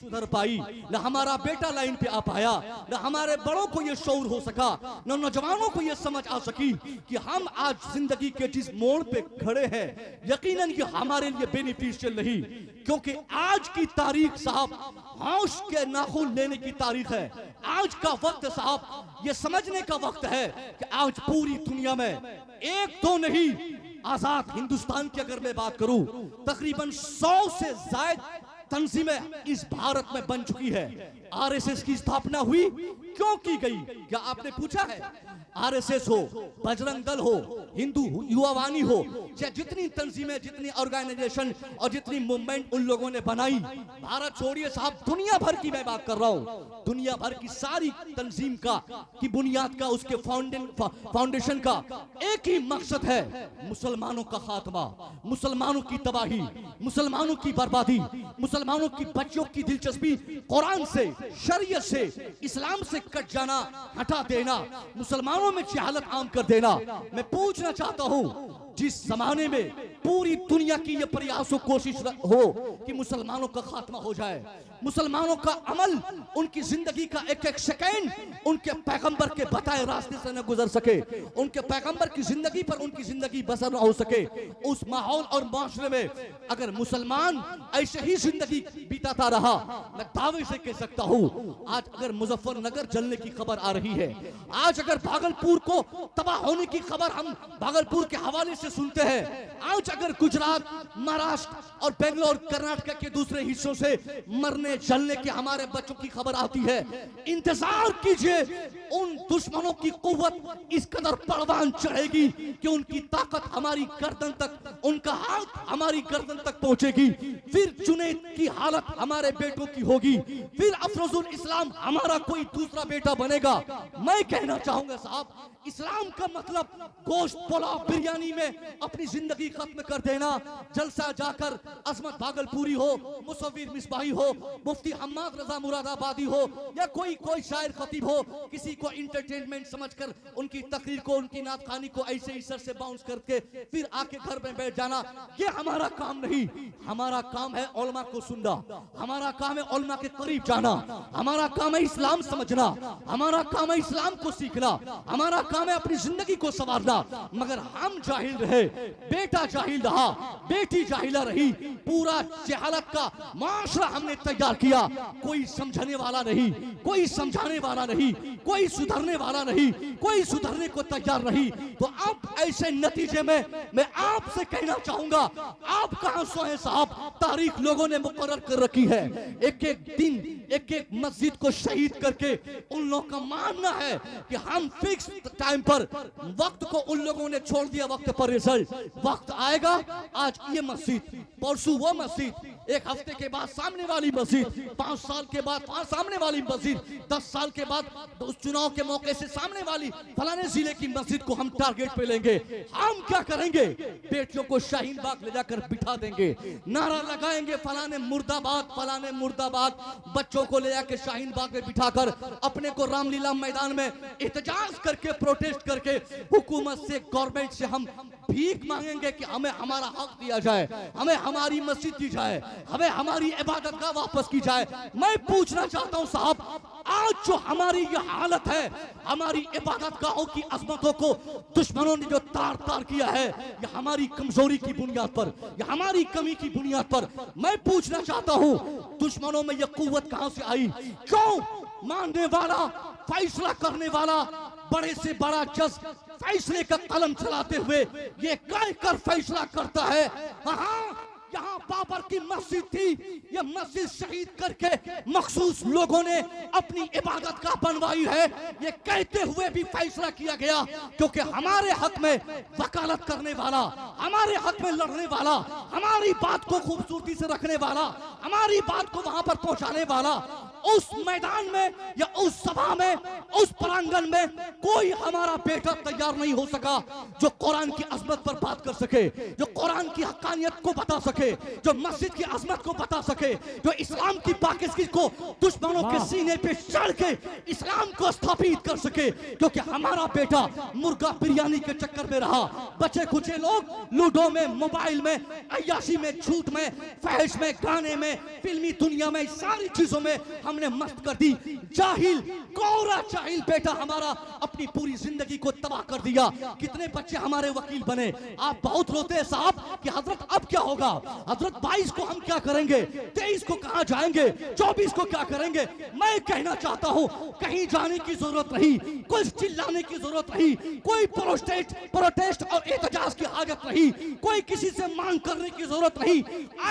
सुधर पाई, न हमारा बेटा लाइन पे आ पाया, न हमारे बड़ों को ये शऊर हो सका, न नौजवानों को ये समझ आ सकी कि हम आज जिंदगी के जिस मोड़ पे खड़े हैं यकीनन ये हमारे लिए बेनिफिशियल नहीं, क्योंकि आज की तारीख साहब होश के नाखून लेने की तारीख है। आज का वक्त साहब ये समझने का वक्त है कि आज पूरी दुनिया में एक दो नहीं, आजाद हिंदुस्तान की अगर मैं बात करूं तकरीबन 100 से ज्यादा तंजीमें इस भारत में बन चुकी है। आरएसएस की स्थापना हुई क्यों की गई? क्या आपने पूछा है? आरएसएस हो, बजरंग दल हो, हिंदू युवावानी हो, या जितनी तंजीमें, जितनी ऑर्गेनाइजेशन और जितनी मूवमेंट उन लोगों ने बनाई, भारत छोड़िए साहब, दुनिया भर की मैं बात कर रहा हूं, दुनिया भर की सारी तंजीम का की बुनियाद का, उसके फाउंडेशन का एक ही मकसद है, मुसलमानों का खात्मा, मुसलमानों की तबाही, मुसलमानों की बर्बादी, मुसलमानों की बच्चों की दिलचस्पी कुरान से, शरीयत से, इस्लाम से कट जाना, हटा देना, मुसलमानों में जहालत आम कर देना। मैं पूछना चाहता हूं, जिस जमाने में पूरी दुनिया की यह प्रयास और कोशिश हो कि मुसलमानों का खात्मा हो जाए, मुसलमानों का अमल, उनकी जिंदगी का एक एक सेकेंड उनके पैगंबर के बताए रास्ते से न गुजर सके, उनके पैगंबर की जिंदगी पर उनकी जिंदगी बसर न हो सके, उस माहौल और माशरे में अगर मुसलमान ऐसे ही जिंदगी बीताता रहा, मैं दावे से कह सकता हूं आज अगर मुजफ्फरनगर जलने की खबर आ रही है, आज अगर भागलपुर को तबाह होने की खबर हम भागलपुर के हवाले से सुनते हैं, आज अगर गुजरात, महाराष्ट्र और बेंगलोर, कर्नाटक के दूसरे हिस्सों से मरने जलने के हमारे बच्चों की खबर आती है, इंतजार कीजिए, उन दुश्मनों की कुव्वत इस कदर परवान चढ़ेगी कि उनकी ताकत हमारी गर्दन तक, उनका हाथ हमारी गर्दन तक पहुंचेगी, फिर जुनैद की हालत हमारे बेटों की होगी, फिर अफरोजुल इस्लाम हमारा कोई दूसरा बेटा बनेगा। मैं कहना चाहूंगा साहब, इस्लाम का मतलब गोश्त, पुलाव, बिरयानी में अपनी जिंदगी खत्म कर देना, जलसा जाकर अजमत भागलपुरी हो, मुसव्विर मिसबाही हो, मुफ्ती हम्माद रजा मुरादाबादी हो, या कोई शायर खतीब हो, किसी को इंटरटेनमेंट समझकर उनकी तकरीर को, उनकी नात खानी को ऐसे ही सर से बाउंस करके फिर आके घर में बैठ जाना, ये हमारा काम नहीं। हमारा काम है उलमा को सुनना, हमारा काम है उलमा के करीब जाना, हमारा काम है इस्लाम समझना, हमारा काम है इस्लाम को सीखना, हमारा काम है अपनी जिंदगी को संवारना। मगर हम जाहिल रहे, बेटा जाहिल रहा, बेटी जाहिला रही, पूरा जहालत का माशरा हमने तैयार किया, कोई समझने वाला नहीं, कोई समझाने वाला नहीं, कोई सुधरने वाला नहीं, कोई सुधरने को तैयार नहीं। तो अब ऐसे नतीजे में मैं आपसे कहना चाहूंगा, आप कहां सोए साहब? तारीख लोगों ने मुकर्रर कर रखी है, एक एक दिन एक एक मस्जिद को शहीद करके उन लोगों का मानना है कि हम फिक्स टाइम पर, वक्त को उन लोगों ने छोड़ दिया, वक्त पर रिजल्ट, वक्त आएगा, आज ये मस्जिद, परसों वो मस्जिद, एक हफ्ते के बाद सामने वाली मस्जिद, 5 साल के बाद सामने वाली मस्जिद, 10 साल के बाद उस चुनाव के मौके से सामने वाली फलाने जिले की मस्जिद को हम टारगेट पे लेंगे। हम क्या करेंगे? बेटियों को शाहीन बाग ले जाकर बिठा देंगे, नारा लगाएंगे फलाने मुर्दाबाद, फलाने मुर्दाबाद, बच्चों को ले जाकर शाहीन बाग में बिठाकर अपने को रामलीला मैदान में एहतजाज करके, प्रोटेस्ट करके हुकूमत से, गवर्नमेंट से हम भीख मांगेंगे कि हमें हमारा हक दिया जाए, हमें हमारी मस्जिद दी जाए, हमें हमारी इबादत का वापस की जाए। मैं पूछना चाहता हूं साहब, आज जो हमारी ये हालत है, हमारी इबादत गाहों की अजमतों को दुश्मनों ने जो तार तार किया है, ये हमारी कमजोरी की बुनियाद पर, ये हमारी कमी की बुनियाद पर। मैं पूछना चाहता हूं, दुश्मनों में ये कुव्वत कहां से आई? क्यों मानने वाला, फैसला करने वाला, बड़े से बड़ा जज फैसले का कलम चलाते हुए ये कहकर फैसला करता है, हाँ यहाँ बाबर की मस्जिद थी, ये मस्जिद शहीद करके मखसूस लोगों ने अपनी इबादत का बनवाई है, ये कहते हुए भी फैसला किया गया क्योंकि हमारे हक में वकालत करने वाला, हमारे हक में लड़ने वाला, हमारी बात को खूबसूरती से रखने वाला, हमारी बात को वहां पर पहुंचाने वाला उस मैदान में या उस सभा में, उस प्रांगण में कोई हमारा बेटा तैयार नहीं हो सका जो कुरान की अजमत पर बात कर सके, जो कुरान की हक्कानियत को बता सके, जो मस्जिद की अजमत को बता सके, जो इस्लाम की पाकिस्तान को दुश्मनों के सीने पे चढ़ के इस्लाम को स्थापित कर सके। क्योंकि हमारा बेटा मुर्गा बिरयानी के चक्कर में रहा। बचे कुचे लोग लूडो में, मोबाइल में, अय्याशी में, झूठ में, फहश में, गाने में, फिल्मी दुनिया में, सारी चीजों में हमने मस्त कर दी। जाहिल, कोरा जाहिल बेटा हमारा अपनी पूरी जिंदगी को तबाह कर दिया। कितने बच्चे हमारे वकील बने। आप बहुत रोते हैं साहब कि हजरत अब क्या होगा, हजरत 22 को हम क्या करेंगे, 23 को कहां जाएंगे, 24 को क्या करेंगे। मैं कहना चाहता हूं कहीं जाने की जरूरत नहीं, कोई चिल्लाने की जरूरत नहीं, कोई प्रोटेस्ट और एहतजाज की हाजत नहीं, कोई किसी से मांग करने की जरूरत नहीं।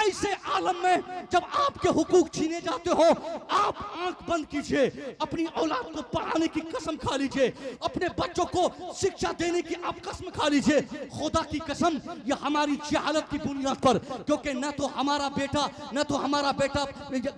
ऐसे आलम में जब आपके हुकूक छीने जाते हो, आप आंख बंद कीजिए, अपनी औलाद को पढ़ाने की कसम खा लीजिए, अपने बच्चों को शिक्षा देने की आप कसम खा लीजिए। खुदा की कसम, यह हमारी जहालत की बुनियाद पर, क्योंकि न तो हमारा बेटा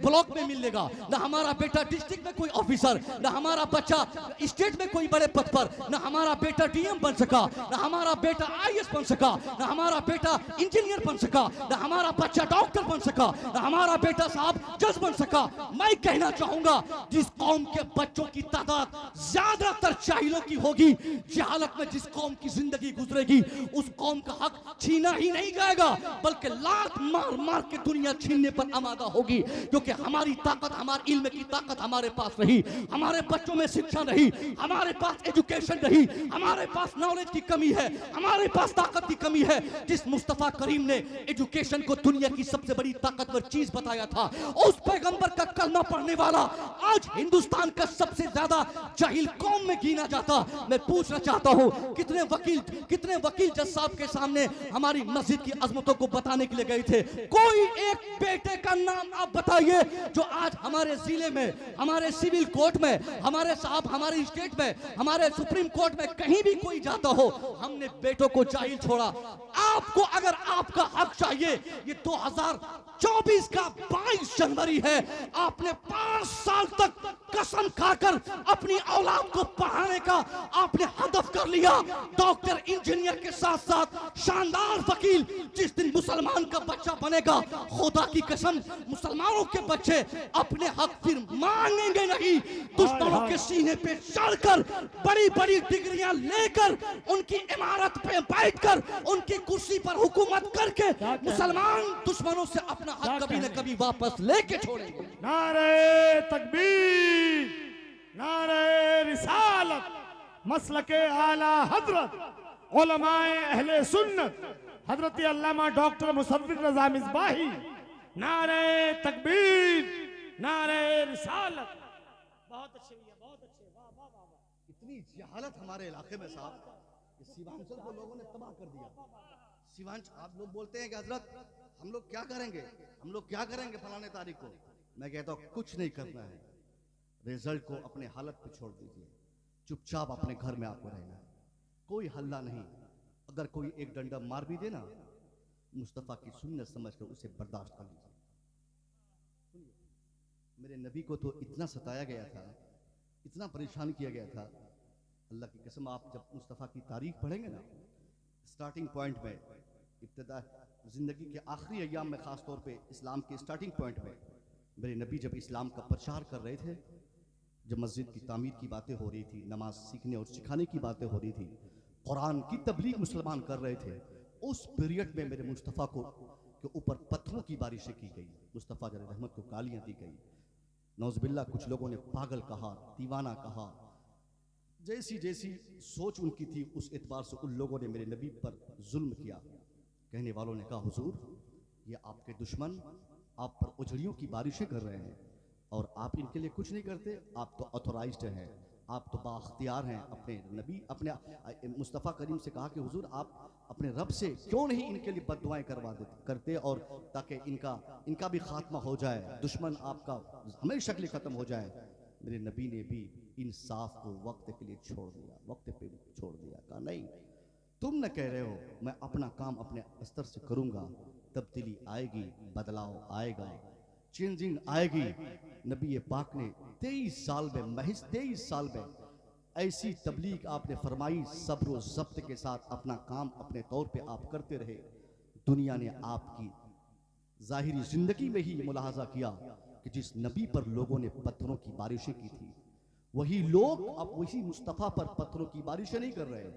ब्लॉक में मिलेगा, न हमारा बेटा डिस्ट्रिक्ट में कोई ऑफिसर, न हमारा बच्चा स्टेट में कोई बड़े पद पर, न हमारा बेटा डीएम बन सका, न हमारा बेटा आईएएस बन सका, न हमारा बेटा इंजीनियर बन सका, न हमारा बच्चा डॉक्टर बन सका, न हमारा बेटा साहब जज बन सका। मैं कहना चाहूंगा जिस कौम के बच्चों की तादाद ज्यादातर जाहिलों की होगी, जहालत में जिस कौम की जिंदगी गुजरेगी, उस कौम का हक छीना ही नहीं जाएगा, बल्कि लात मार मार के दुनिया छीनने पर आमादा होगी। क्योंकि हमारी ताकत, हमारे इल्म की ताकत हमारे पास रही, हमारे बच्चों में शिक्षा नहीं, हमारे पास एजुकेशन नहीं, हमारे पास नॉलेज की कमी है, हमारे पास ताकत की कमी है। जिस मुस्तफा करीम ने एजुकेशन को दुनिया की सबसे बड़ी ताकतवर चीज बताया था, उस पैगंबर का कलमा पढ़ने वाला आज हिंदुस्तान का सबसे ज्यादा जाहिल कौम में गिना जाता। मैं पूछना चाहता हूं कितने वकील जज साहब के सामने हमारी मस्जिद की अजमतों को बताने के लिए गए थे। कोई एक बेटे का नाम आप बताइए जो आज हमारे जिले में, हमारे सिविल कोर्ट में, हमारे स्टेट में, हमारे सुप्रीम कोर्ट में कहीं भी कोई जाता हो, हमने बेटों को जाहिल छोड़ा। आपको अगर आपका हक चाहिए, ये 2024 का 22 जनवरी है, आपने 5 साल तक कसम खाकर अपनी औलाद को पढ़ाने का आपने हदफ कर लिया। डॉक्टर, इंजीनियर के साथ साथ शानदार वकील। जिस दिन मुसलमान का बच्चा बनेगा, खुदा की कसम मुसलमानों के बच्चे अपने हक फिर मांगेंगे नहीं। दुश्मनों के सीने पे चढ़कर, बड़ी बड़ी डिग्रियां लेकर, उनकी इमारत पे बैठकर, उनकी कुर्सी पर हुकूमत करके मुसलमान दुश्मनों से अपना हक कभी न कभी वापस लेके छोड़ेंगे। नारे तकबीर, नारे रिसालत, मसलके आला हजरत उलमाए अहले सुन्नत हजरत अल्लामा डॉक्टर मुसव्विर रजा मिसबाही। नारे तकबीर, नारे रिसालत। बहुत अच्छे भैया, बहुत अच्छे, वाह वाह वाह वाह। इतनी जहालत हमारे इलाके में साहब, सीमांचल को लोगों ने तबाह कर दिया। सीमांचल, आप लोग बोलते हैं कि हजरत हम लोग क्या करेंगे फलाने तारीख को। मैं कहता हूं कुछ नहीं करना है, रिजल्ट को अपने हालत पे छोड़ दीजिए, चुपचाप अपने घर में आपको रहना है, कोई हल्ला नहीं। अगर कोई एक डंडा मार भी देना, मुस्तफा की सुन्नत समझकर उसे बर्दाश्त कर लीजिए। मेरे नबी को तो इतना सताया गया था, इतना परेशान किया गया था, अल्लाह की कसम आप जब मुस्तफ़ा की तारीख पढ़ेंगे ना, स्टार्टिंग पॉइंट में, इब्तिदा ज़िंदगी के आखिरी अय्याम में, ख़ास तौर पे इस्लाम के स्टार्टिंग पॉइंट में, मेरे नबी जब इस्लाम का प्रचार कर रहे थे, जब मस्जिद की तामीर की बातें हो रही थी, नमाज सीखने और सिखाने की बातें हो रही थी, कुरान की तबलीग मुसलमान कर रहे थे, उस पीरियड में मेरे मुस्तफ़ा को के ऊपर पत्थरों की बारिशें की गई, मुस्तफ़ा जल रहमत को गालियाँ दी गई, नौज़बिल्ला कुछ लोगों ने पागल कहा, दीवाना कहा। जैसी जैसी सोच उनकी थी, उस एतबार से उन लोगों ने मेरे नबी पर जुल्म किया। कहने वालों ने कहा, हुजूर ये आपके दुश्मन आप पर उजड़ियों की बारिशें कर रहे हैं और आप इनके लिए कुछ नहीं करते, आप तो ऑथोराइज्ड हैं, आप तो बाख्तियार हैं। अपने नबी, अपने मुस्तफ़ा करीम से कहा कि हुजूर आप अपने रब से क्यों नहीं इनके लिए बद्दुआएं करते और ताकि इनका भी खात्मा हो जाए, दुश्मन आपका हमेशा के लिए ख़त्म हो जाए। मेरे नबी ने भी इंसाफ को वक्त के लिए छोड़ दिया, वक्त पे छोड़ दिया। कहा नहीं, तुम न कह रहे हो, मैं अपना काम अपने स्तर से करूँगा, तब्दीली आएगी, बदलाव आएगा, चेंजिंग आएगी। नबी पाक ने 23 साल में, महज 23 साल में ऐसी तबलीग आपने फरमाई, सब्र ज़ब्त के साथ अपना काम अपने तौर पे आप करते रहे। दुनिया ने आपकी ज़ाहिरी ज़िंदगी में ही मुलाहाजा किया कि जिस नबी पर लोगों ने पत्थरों की बारिशें की थी, वही लोग अब वही मुस्तफ़ा पर पत्थरों की बारिशें नहीं कर रहे,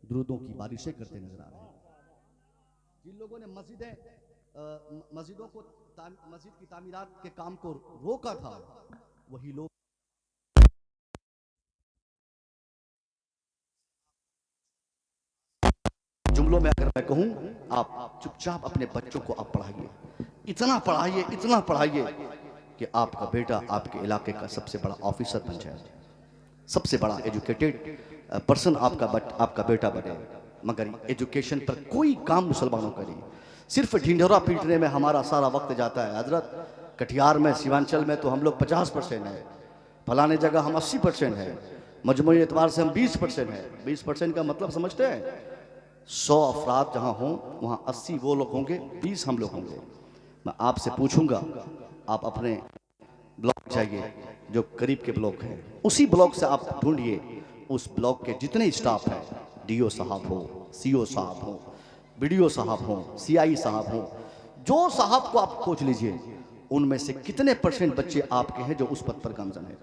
दुरूदों की बारिशें करते नजर आ रहे हैं। जिन लोगों ने मस्जिदों को मस्जिद की तामीरात के काम को रोका था, वही लोग जुमलों में अगर मैं कहूं, आप चुपचाप अपने बच्चों को आप पढ़ाइए, इतना पढ़ाइए, इतना पढ़ाइए कि आपका बेटा आपके इलाके का सबसे बड़ा ऑफिसर बन जाए, सबसे बड़ा एजुकेटेड पर्सन आपका बेटा बने। मगर एजुकेशन पर कोई काम मुसलमानों का नहीं, सिर्फ ढिंढोरा पीटने में हमारा सारा वक्त जाता है। हजरत कटिहार में, सीमांचल में तो हम लोग 50% है, फलाने जगह हम 80% है, मजमूई एतबार से हम 20% है। 20% का मतलब समझते हैं? 100 अफराद जहाँ हों वहाँ 80 वो लोग होंगे, 20 हम लोग होंगे। मैं आपसे पूछूंगा, आप अपने ब्लॉक जाइए जो करीब के ब्लॉक हैं, उसी ब्लॉक से आप ढूंढिए उस ब्लॉक के जितने स्टाफ हैं, डीओ साहब हो, सीओ साहब हो, बीडीओ साहब हो, सीआई साहब हो, जो साहब को आप खोज लीजिए, उनमें से कितने % बच्चे आपके हैं जो उस पद पर गामजन है?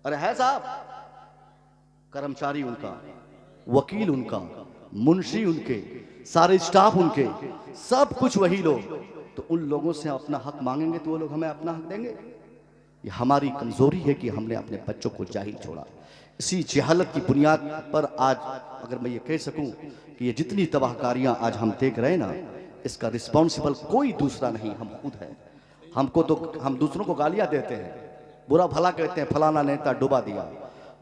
अरे है साहब, कर्मचारी उनका, वकील उनका, मुंशी उनके, सारे स्टाफ उनके, सब कुछ वही लोग। तो उन लोगों से अपना हक मांगेंगे तो वो लोग हमें अपना हक देंगे? ये हमारी कमजोरी है कि हमने अपने बच्चों को जाहिल छोड़ा। इसी जहालत की बुनियाद पर आज अगर मैं ये कह सकूं कि ये जितनी तबाहकारियां आज हम देख रहे हैं ना, इसका रिस्पॉन्सिबल कोई दूसरा नहीं, हम खुद हैं। हमको तो हम दूसरों को गालियां देते हैं, बुरा भला कहते हैं, फलाना नेता डुबा दिया,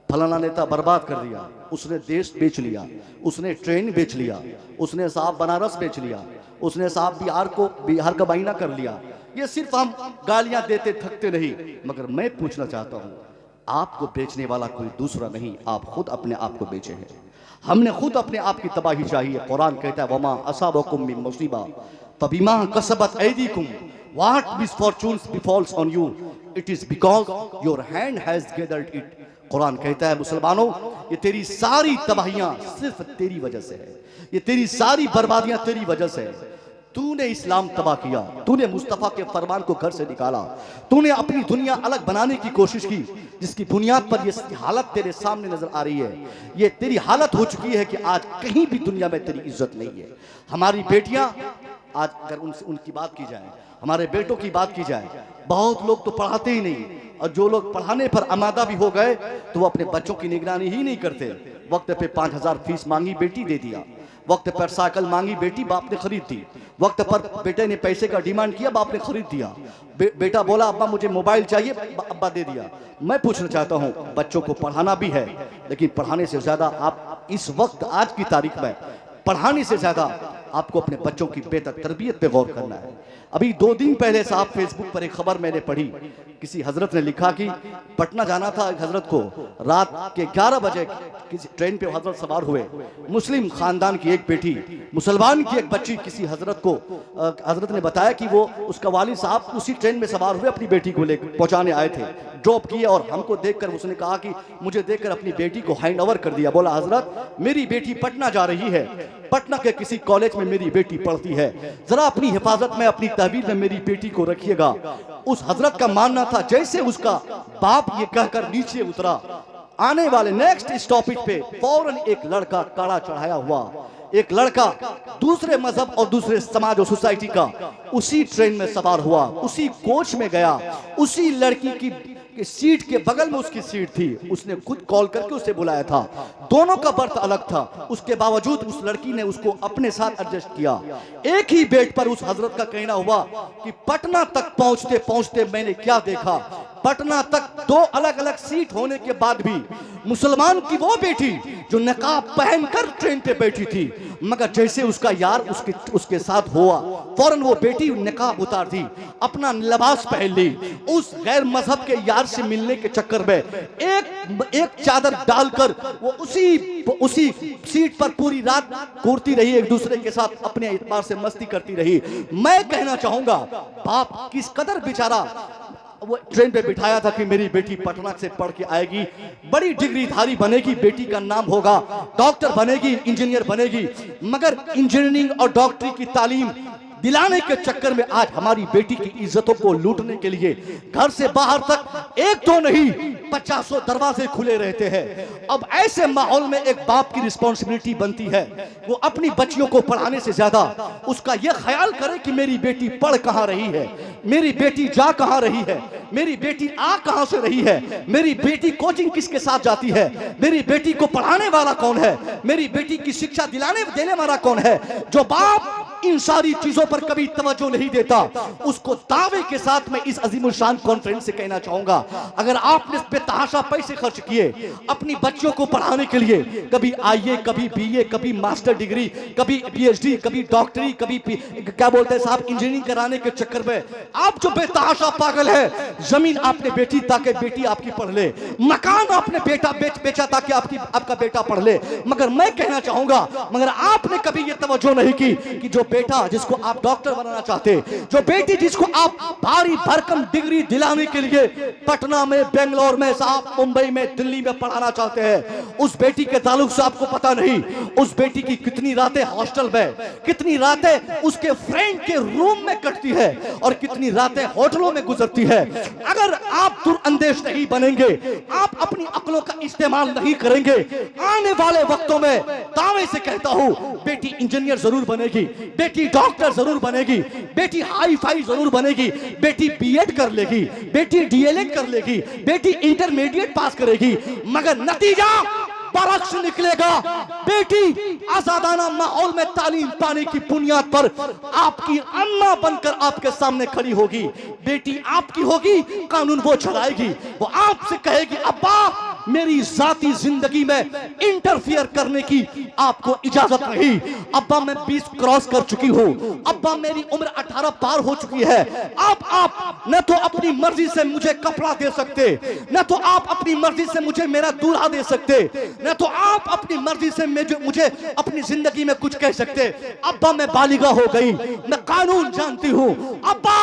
फलाना नेता बर्बाद कर दिया, उसने देश बेच लिया, उसने ट्रेन बेच लिया, उसने साहब बनारस बेच लिया, उसने साहब बिहार का बाइना कर लिया। ये सिर्फ हम गालियां देते थकते नहीं। मगर मैं पूछना चाहता हूं, आपको बेचने वाला कोई दूसरा नहीं, आप खुद अपने आप को बेचे हैं। हमने खुद अपने आप की तबाही चाहिए। कुरान कहता है, वमा असाबकुम मिन मुसीबा फबिमा कसबत ऐदीकुम what misfortunes befalls on you it is because your hand has gathered it. Quran कहता है, मुसलमानों, ये तेरी सारी तबाहियां सिर्फ तेरी वजह से है, ये तेरी सारी बर्बादियां तेरी वजह से है। तूने इस्लाम तबाह किया, तूने मुस्तफ़ा के फरमान को घर से निकाला, तूने अपनी दुनिया अलग बनाने की कोशिश की, जिसकी बुनियाद पर ये हालत तेरे सामने नजर आ रही है। ये तेरी हालत हो चुकी है कि आज कहीं भी दुनिया में तेरी इज्जत नहीं है। हमारी बेटियां आज अगर उनकी बात की जाए, हमारे बेटों की बात की जाए, बहुत लोग तो पढ़ाते ही नहीं, और जो लोग पढ़ाने पर आमादा भी हो गए तो वो अपने बच्चों की निगरानी ही नहीं करते। वक्त पे 5000 फीस मांगी, बेटी दे दिया। वक्त पर साइकिल मांगी, बेटी बाप ने खरीद दी। वक्त पर बेटे ने पैसे का डिमांड किया, बाप ने खरीद दिया। बेटा बोला अब्बा मुझे मोबाइल चाहिए, अब्बा दे दिया। मैं पूछना चाहता हूँ, बच्चों को पढ़ाना भी है, लेकिन पढ़ाने से ज्यादा आप इस वक्त आज की तारीख में पढ़ाने से ज्यादा आपको अपने बच्चों की बेहतर तरबियत पे गौर करना है। अभी 2 दिन पहले साहब फेसबुक पर एक खबर मैंने पढ़ी, किसी हजरत ने लिखा कि पटना जाना था एक हजरत को, रात के 11 बजे किसी ट्रेन पे हजरत सवार हुए। मुस्लिम खानदान की एक बेटी, मुसलमान की एक बच्ची, किसी हजरत को हजरत ने बताया कि वो उसका वालिद साहब उसी ट्रेन में सवार हुए, अपनी बेटी को लेकर पहुंचाने आए थे, ड्रॉप किए। और हमको देखकर उसने कहा कि मुझे देखकर अपनी बेटी को हैंड ओवर कर दिया। बोला हजरत मेरी बेटी पटना जा रही है, पटना के किसी कॉलेज में मेरी बेटी पढ़ती है, जरा अपनी हिफाजत में, अपनी तहवील में मेरी बेटी को रखिएगा। उस हजरत का मानना था, जैसे उसका बाप ये कहकर नीचे उतरा, आने वाले नेक्स्ट स्टॉपेज पे फौरन एक लड़का काड़ा चढ़ाया हुआ, एक लड़का दूसरे मजहब और दूसरे समाज और सोसाइटी का उसी ट्रेन में सवार हुआ, उसी कोच में गया, उसी लड़की की सीट के बगल में उसकी सीट थी, उसने खुद कॉल करके उसे बुलाया था। दोनों का बर्थ अलग था, उसके बावजूद उस लड़की ने उसको अपने साथ एडजस्ट किया। एक ही बेड पर उस हजरत का कहना हुआ कि पटना तक पहुंचते पहुंचते मैंने क्या देखा, पटना तक 2 अलग अलग सीट होने के बाद भी मुसलमान की वो बेटी जो नकाब पहनकर ट्रेन पे बैठी थी, मगर जैसे उसका यार उसके साथ हुआ, फौरन वो बेटी नकाब उतार दी, अपना लिबास पहन ली। उस गैर मजहब के यार से मिलने के चक्कर में एक चादर डालकर वो उसी सीट पर पूरी रात घूरती रही, एक दूसरे के साथ अपने एतबार से मस्ती करती रही। मैं कहना चाहूंगा, बाप किस कदर बेचारा वो ट्रेन पे बिठाया था कि मेरी बेटी पटना से पढ़ के आएगी, बड़ी डिग्रीधारी बनेगी, बेटी का नाम होगा, डॉक्टर बनेगी, इंजीनियर बनेगी। मगर इंजीनियरिंग और डॉक्टरी की तालीम दिलाने के चक्कर में आज हमारी बेटी की इज्जतों को लूटने के लिए घर से बाहर तक एक तो नहीं 50 दरवाजे खुले रहते हैं। अब ऐसे माहौल में एक बाप की रिस्पॉन्सिबिलिटी बनती है, वो अपनी बच्चियों को पढ़ाने से ज्यादा उसका यह ख्याल करे कि मेरी बेटी पढ़ कहाँ रही है, मेरी बेटी जा कहाँ रही है, मेरी बेटी आ कहाँ से रही है, मेरी बेटी कोचिंग किसके साथ जाती है, मेरी बेटी को पढ़ाने वाला कौन है, मेरी बेटी की शिक्षा देने वाला कौन है। जो बाप इन सारी चीजों पर कभी तवज्जो नहीं देता, उसको दावे के साथ मैं इस अजीमुल शान कॉन्फ्रेंस से कहना चाहूंगा, अगर आपने इस पे तहाशा पैसे खर्च किए अपनी बच्चियों को पढ़ाने के लिए, कभी आईए, कभी बीए, कभी मास्टर डिग्री, कभी पीएचडी, कभी डॉक्टरी, कभी क्या बोलते हैं साहब इंजीनियरिंग कराने के चक्कर में आप जो बेतहाशा पागल है, जमीन आपने बेटी ताकि बेटी आपकी पढ़ ले, मकान आपने बेचा ताकि आपका बेटा पढ़ ले। मगर मैं कहना चाहूंगा, मगर आपने कभी यह तवज्जो नहीं की कि जो बेटा जिसको आप डॉक्टर बनाना चाहते, जो बेटी जिसको आप भारी भरकम डिग्री दिलाने के लिए पटना में, बेंगलोर में, साहब मुंबई में, दिल्ली में पढ़ाना चाहते हैं, उस बेटी के ताल्लुक से आपको पता नहीं उस बेटी की कितनी रातें हॉस्टल में, कितनी रातें उसके फ्रेंड के रूम में कटती है और कितनी रातें होटलों में गुजरती है। अगर आप दुरअंदेश नहीं बनेंगे, आप अपनी अक्लों का इस्तेमाल नहीं करेंगे, आने वाले वक्तों में दावे से कहता हूं बेटी इंजीनियर जरूर बनेगी, बेटी डॉक्टर जरूर बनेगी, बेटी हाई फाई जरूर बनेगी, बेटी बीएड कर लेगी, बेटी डीएलएड कर लेगी, बेटी इंटरमीडिएट पास करेगी, मगर नतीजा बरक्स निकलेगा। बेटी आजादाना माहौल में तालीम पाने की बुनियाद पर आपकी अम्मा बनकर आपके सामने खड़ी होगी, बेटी आपकी होगी, कानून वो चलाएगी, वो आपसे कहेगी अब्बा मेरी जाती जिंदगी में इंटरफियर करने की आपको इजाजत नहीं, अब्बा मैं 20 क्रॉस कर चुकी हूँ, अब्बा मेरी उम्र 18 पार हो चुकी है, अब आप न तो अपनी मर्जी से मुझे कपड़ा दे सकते, न तो आप अपनी मर्जी से मुझे मेरा दूल्हा दे सकते, न तो आप अपनी मर्जी से मुझे अपनी जिंदगी में कुछ कह सकते। अब्बा मैं बालिगा हो गई, मैं कानून जानती हूँ, अब्बा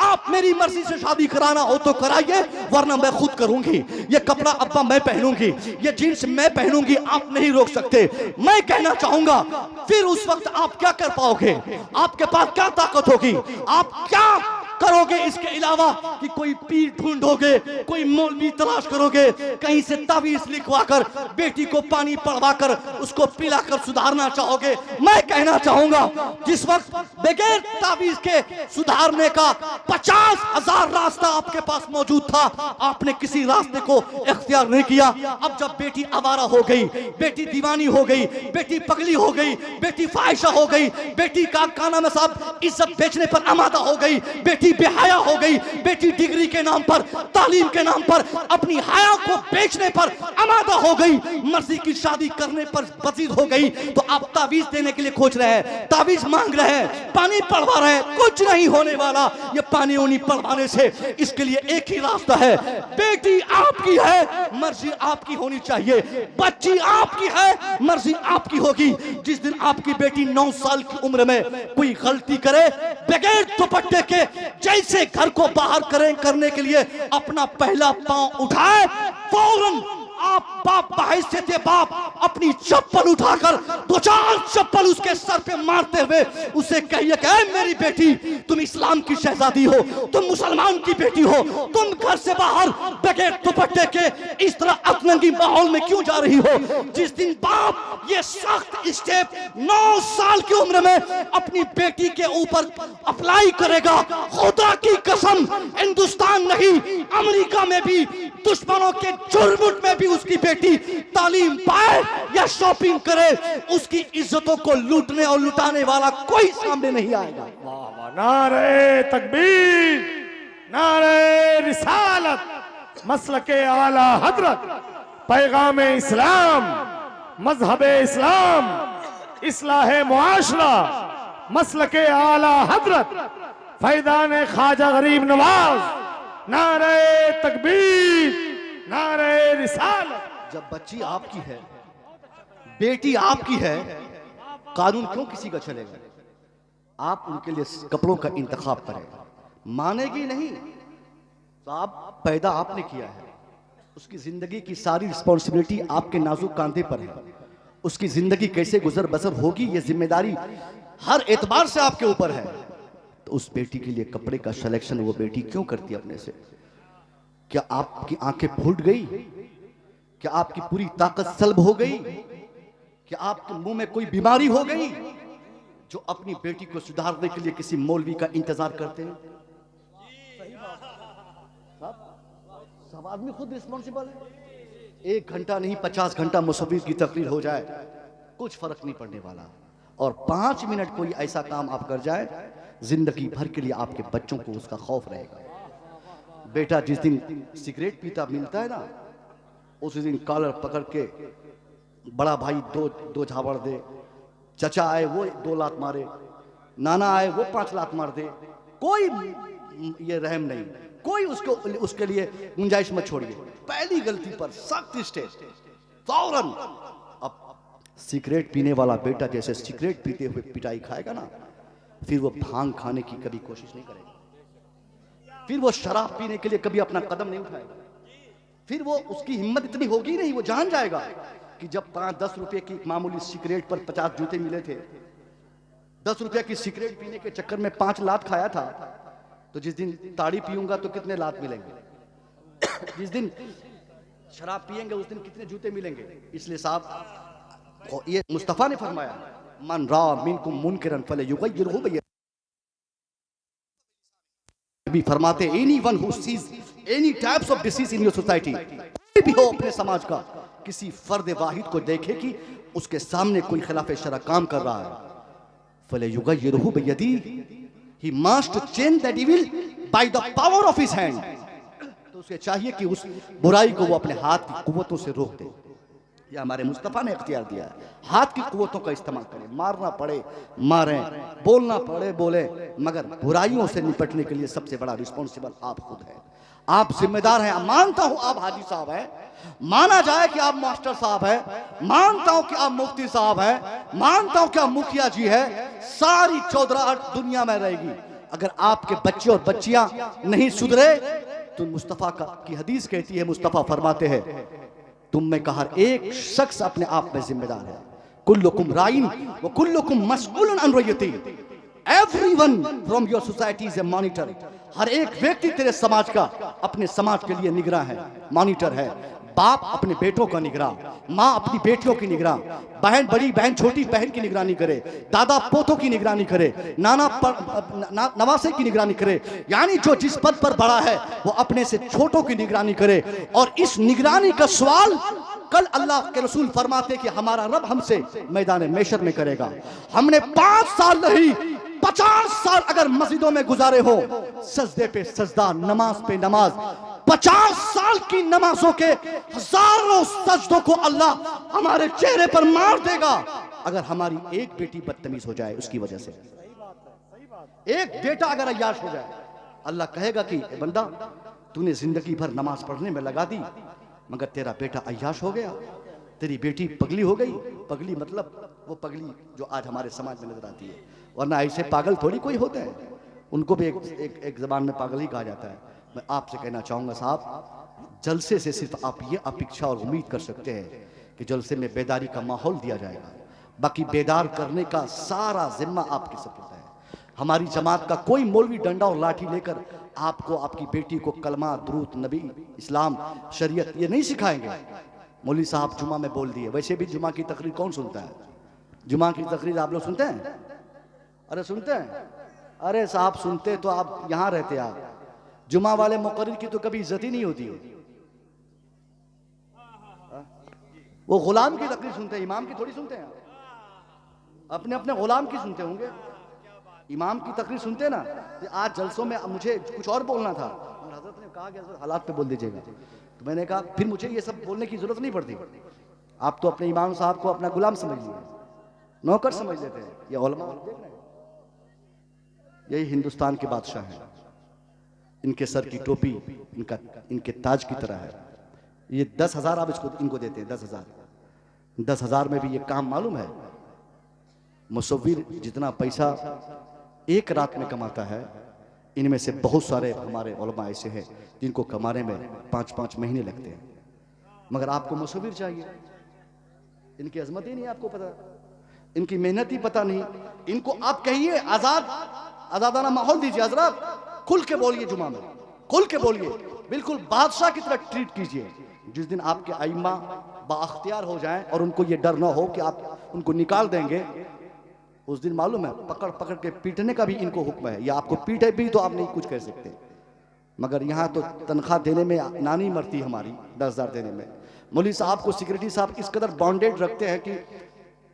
आप मेरी मर्जी से शादी कराना हो तो कराइए वरना मैं खुद करूंगी, ये कपड़ा अब्बा मैं पहनूंगी, ये जीन्स मैं पहनूंगी, आप नहीं रोक सकते। मैं कहना चाहूंगा फिर उस वक्त आप क्या कर पाओगे, आपके पास क्या ताकत होगी, आप क्या करोगे इसके अलावा कि कोई पीर ढूंढोगे, कोई मौलवी तलाश करोगे, कहीं से तावीज लिखवाकर बेटी को पानी पड़वाकर उसको पिलाकर सुधारना चाहोगे। मैं कहना चाहूंगा जिस वक्त बगैर तावीज के सुधारने का 50,000 रास्ता आपके पास मौजूद था, आपने किसी रास्ते को इख्तियार नहीं किया। अब जब बेटी आवारा हो गई, बेटी दीवानी हो गई, बेटी पगली हो गई, बेटी फाहिशा हो गई, बेटी का काना में साहब इज्जत बेचने पर आमादा हो गई, बेटी बेहया हो गई, बेटी डिग्री के नाम पर, तालीम के नाम पर अपनी हया को बेचने पर आमादा हो गई, मर्जी की शादी करने पर बजीद हो गई, तो आप तावीज देने के लिए खोज रहे हैं, तावीज मांग रहे हैं, पानी पड़वा रहे हैं, कुछ नहीं होने वाला ये पानी उनी पड़वाने से। इसके लिए एक ही रास्ता है, बेटी आपकी है, मर्जी आपकी होनी चाहिए, बच्ची आपकी है, मर्जी आपकी होगी। जिस दिन आपकी बेटी 9 साल की उम्र में कोई गलती करे, बगैर दुपट्टे के जैसे घर को बाहर करने के लिए अपना पहला पांव उठाए, फौरन आप बाप बहैसियत बाप अपनी चप्पल उठाकर 2-4 चप्पल उसके सर पे मारते हुए उसे कहिए कि ऐ मेरी बेटी तुम इस्लाम की शहजादी हो, तुम मुसलमान की बेटी हो, तुम घर से बाहर बगैर दुपट्टे के इस तरह अतरंगी माहौल में क्यों जा रही हो। जिस दिन बाप ये सख्त स्टेप 9 साल की उम्र में अपनी बेटी के ऊपर अप्लाई करेगा, खुदा की कसम हिंदुस्तान नहीं अमेरिका में भी दुश्मनों के जुर्मुट में भी उसकी बेटी तालीम पाए या शॉपिंग करे, उसकी इज्जतों को लूटने और लुटाने वाला कोई सामने नहीं आएगा। नारे तकबीर, नारे रिसालत, मसलके आला हजरत, पैगाम इस्लाम, मजहब इस्लाम, इस्लाह मुआशरा, मसलके आला हजरत, फैदान ख्वाजा गरीब नवाज, नारे तकबीर, नारे रिसालत। जब बच्ची आपकी है, बेटी आपकी है, कानून क्यों किसी का चलेगा? आप उनके लिए कपड़ों का इंतखाब करें, मानेगी नहीं, साहब पैदा आपने किया है, उसकी जिंदगी की सारी रिस्पॉन्सिबिलिटी आपके नाजुक कांधे पर है। उसकी जिंदगी कैसे गुजर बसर होगी ये जिम्मेदारी हर एतबार से आपके ऊपर है। तो उस बेटी के लिए कपड़े का सिलेक्शन वो बेटी क्यों करती है अपने से? क्या आपकी आंखें फूट गई? क्या आपकी पूरी ताकत सल्ब हो गई? क्या आपके मुंह में कोई बीमारी हो गई जो अपनी बेटी को सुधारने के लिए किसी मौलवी का इंतजार करते हैं? सब आदमी खुद रिस्पॉन्सिबल है। 1 घंटा नहीं 50 घंटा मुसव्विर की तकरीर हो जाए कुछ फर्क नहीं पड़ने वाला। और 5 मिनट कोई ऐसा काम आप कर जाए, जिंदगी भर के लिए आपके बच्चों को उसका खौफ रहेगा। बेटा जिस दिन सिगरेट पीता मिलता है ना, उस दिन कॉलर पकड़ के बड़ा भाई दो झावड़ दे, चचा आए वो 2 लात मारे, नाना आए वो 5 लात मार दे, कोई ये रहम नहीं, कोई उसके लिए गुंजाइश मत छोड़िए। पहली गलती पर सख्त स्टेज फौरन। अब सिगरेट पीने वाला बेटा जैसे सिगरेट पीते हुए पिटाई खाएगा ना, फिर वो भांग खाने की कभी कोशिश नहीं करेगा, फिर वो शराब पीने के लिए कभी अपना कदम नहीं उठाएगा, फिर वो उसकी हिम्मत इतनी होगी नहीं। वो जान जाएगा कि जब 5-10 रुपए की मामूली सिगरेट पर 50 जूते मिले थे, 10 रुपए की सिगरेट पीने के चक्कर में 5 लात खाया था, तो जिस दिन ताड़ी पीऊंगा तो कितने लात मिलेंगे, जिस दिन शराब पिएंगे उस दिन कितने जूते मिलेंगे। इसलिए साहब ये मुस्तफा ने फरमाया, मन रा मिनकुम मुनकरन फलयुगय्यिरहु बियदिही। भी फरमाते anyone who seize any types of disease in your society, कोई भी हो अपने समाज का, किसी फर्द वाहिद को देखे कि उसके सामने कोई खिलाफ शरअ काम कर रहा है, फलयुगय्यिरहु बियदिही, he must change that evil by the power of his hand। तो उसे चाहिए कि उस बुराई को वो अपने हाथ की कुव्वतों से रोक दे। ये हमारे मुस्तफा ने इख्तियार दिया है, हाथ की कुव्वतों का इस्तेमाल करें, मारना पड़े मारें, बोलना पड़े बोले, मगर बुराइयों से निपटने के लिए सबसे बड़ा रिस्पॉन्सिबल आप खुद हैं, आप जिम्मेदार हैं। मानता हूं आप हाजी साहब हैं, माना जाए कि आप मास्टर साहब हैं, मानता हूं कि आप मुफ्ती साहब हैं, मानता हूं कि आप मुखिया जी हैं, सारी चौधराहट दुनिया में रहेगी। अगर आपके बच्चे और बच्चियां नहीं सुधरे तो मुस्तफा की हदीस कहती है, मुस्तफा फरमाते हैं तुम में का हर एक शख्स अपने आप में जिम्मेदार है। कुल्लुकुम राइन व कुल्लुकुम मस्ऊलन अन रइयतिही, everyone from your society is a monitor. हर एक व्यक्ति तेरे समाज का अपने समाज के लिए निगरान है, मॉनिटर है। बाप अपने बेटों का निगरान, माँ अपनी बेटियों की निगरान, बहन बड़ी बहन छोटी बहन की निगरानी करे, दादा पोतों की निगरानी करे, नवासे की निगरानी करे, यानी जो जिस पद पर बड़ा है वो अपने से छोटों की निगरानी करे। और इस निगरानी का सवाल कल अल्लाह के रसूल फरमाते कि हमारा रब हमसे मैदान मेशर में करेगा। हमने 5 साल नहीं 50 साल अगर मस्जिदों में गुजारे हो, सजदे पे सजदा, नमाज पे नमाज, 50 साल की नमाजों के हजारों सजदों को अल्लाह हमारे चेहरे पर मार देगा अगर हमारी एक बेटी बदतमीज हो जाए उसकी वजह से। एक बेटा अगर अय्याश हो जाए, अल्लाह कहेगा कि बंदा तूने जिंदगी भर नमाज पढ़ने में लगा दी मगर तेरा बेटा अय्याश हो गया, तेरी बेटी पगली हो गई। पगली मतलब वो पगली जो आज हमारे समाज में नजर आती है, वरना ऐसे पागल थोड़ी कोई होते हैं, उनको भी एक जबान में पागल ही कहा जाता है। मैं आपसे कहना चाहूँगा साहब, जलसे से सिर्फ आप ये अपेक्षा और उम्मीद कर सकते हैं कि जलसे में बेदारी का माहौल दिया जाएगा, बाकी बेदार करने का सारा जिम्मा आपके सपुर्द है। हमारी जमात का कोई मौलवी डंडा और लाठी लेकर आपको आपकी बेटी को कलमा, दुरूद, नबी, इस्लाम, शरीयत ये नहीं सिखाएंगे। मौलवी साहब जुमा में बोल दिए, वैसे भी जुमा की तकरीर कौन सुनता है? जुमा की तकरीर आप लोग सुनते हैं? अरे सुनते हैं? अरे साहब सुनते तो आप यहाँ रहते, आप जुमा वाले मुकर्रिर की तो कभी इज्जत ही नहीं होती है। वो गुलाम की तकरीर सुनते हैं, इमाम की थोड़ी सुनते हैं। अपने अपने गुलाम की सुनते होंगे, इमाम की तकरीर सुनते ना। आज जलसों में मुझे कुछ और बोलना था, हजरत ने कहा कि हालात पे बोल दीजिएगा, तो मैंने कहा फिर मुझे ये सब बोलने की जरूरत नहीं पड़ती। आप तो अपने इमाम साहब को अपना गुलाम समझ लिए, नौकर समझ लेते हैं। ये उलमा देख रहे हैं, यही हिंदुस्तान के बादशाह हैं, इनके सर की टोपी इनके ताज की तरह है। ये 10,000 आप इनको देते हैं, 10,000 में भी ये काम मालूम है। मुसव्विर जितना पैसा एक रात में कमाता है, इनमें से बहुत सारे हमारे उलमा ऐसे हैं जिनको कमाने में 5-5 महीने लगते हैं, मगर आपको मुसव्विर चाहिए। इनकी अजमत ही नहीं आपको पता, इनकी मेहनत ही पता नहीं। इनको आप कहिए आजादाना माहौल दीजिए, हजरत खुल के बोलिए, जुमा में खुल के बोलिए, बिल्कुल बादशाह की तरह ट्रीट कीजिए। जिस दिन आपके आइम्मा बाअख्तियार हो जाएं और उनको ये डर ना हो कि आप उनको निकाल देंगे, उस दिन मालूम है पकड़ पकड़ के पीटने का भी इनको हुक्म है। या आपको पीटे भी तो आप नहीं कुछ कह सकते, मगर यहाँ तो तनख्वाह देने में नानी मरती हमारी, 10,000 देने में। मौलवी साहब को सिक्योरिटी साहब इस कदर बॉन्डेड रखते हैं कि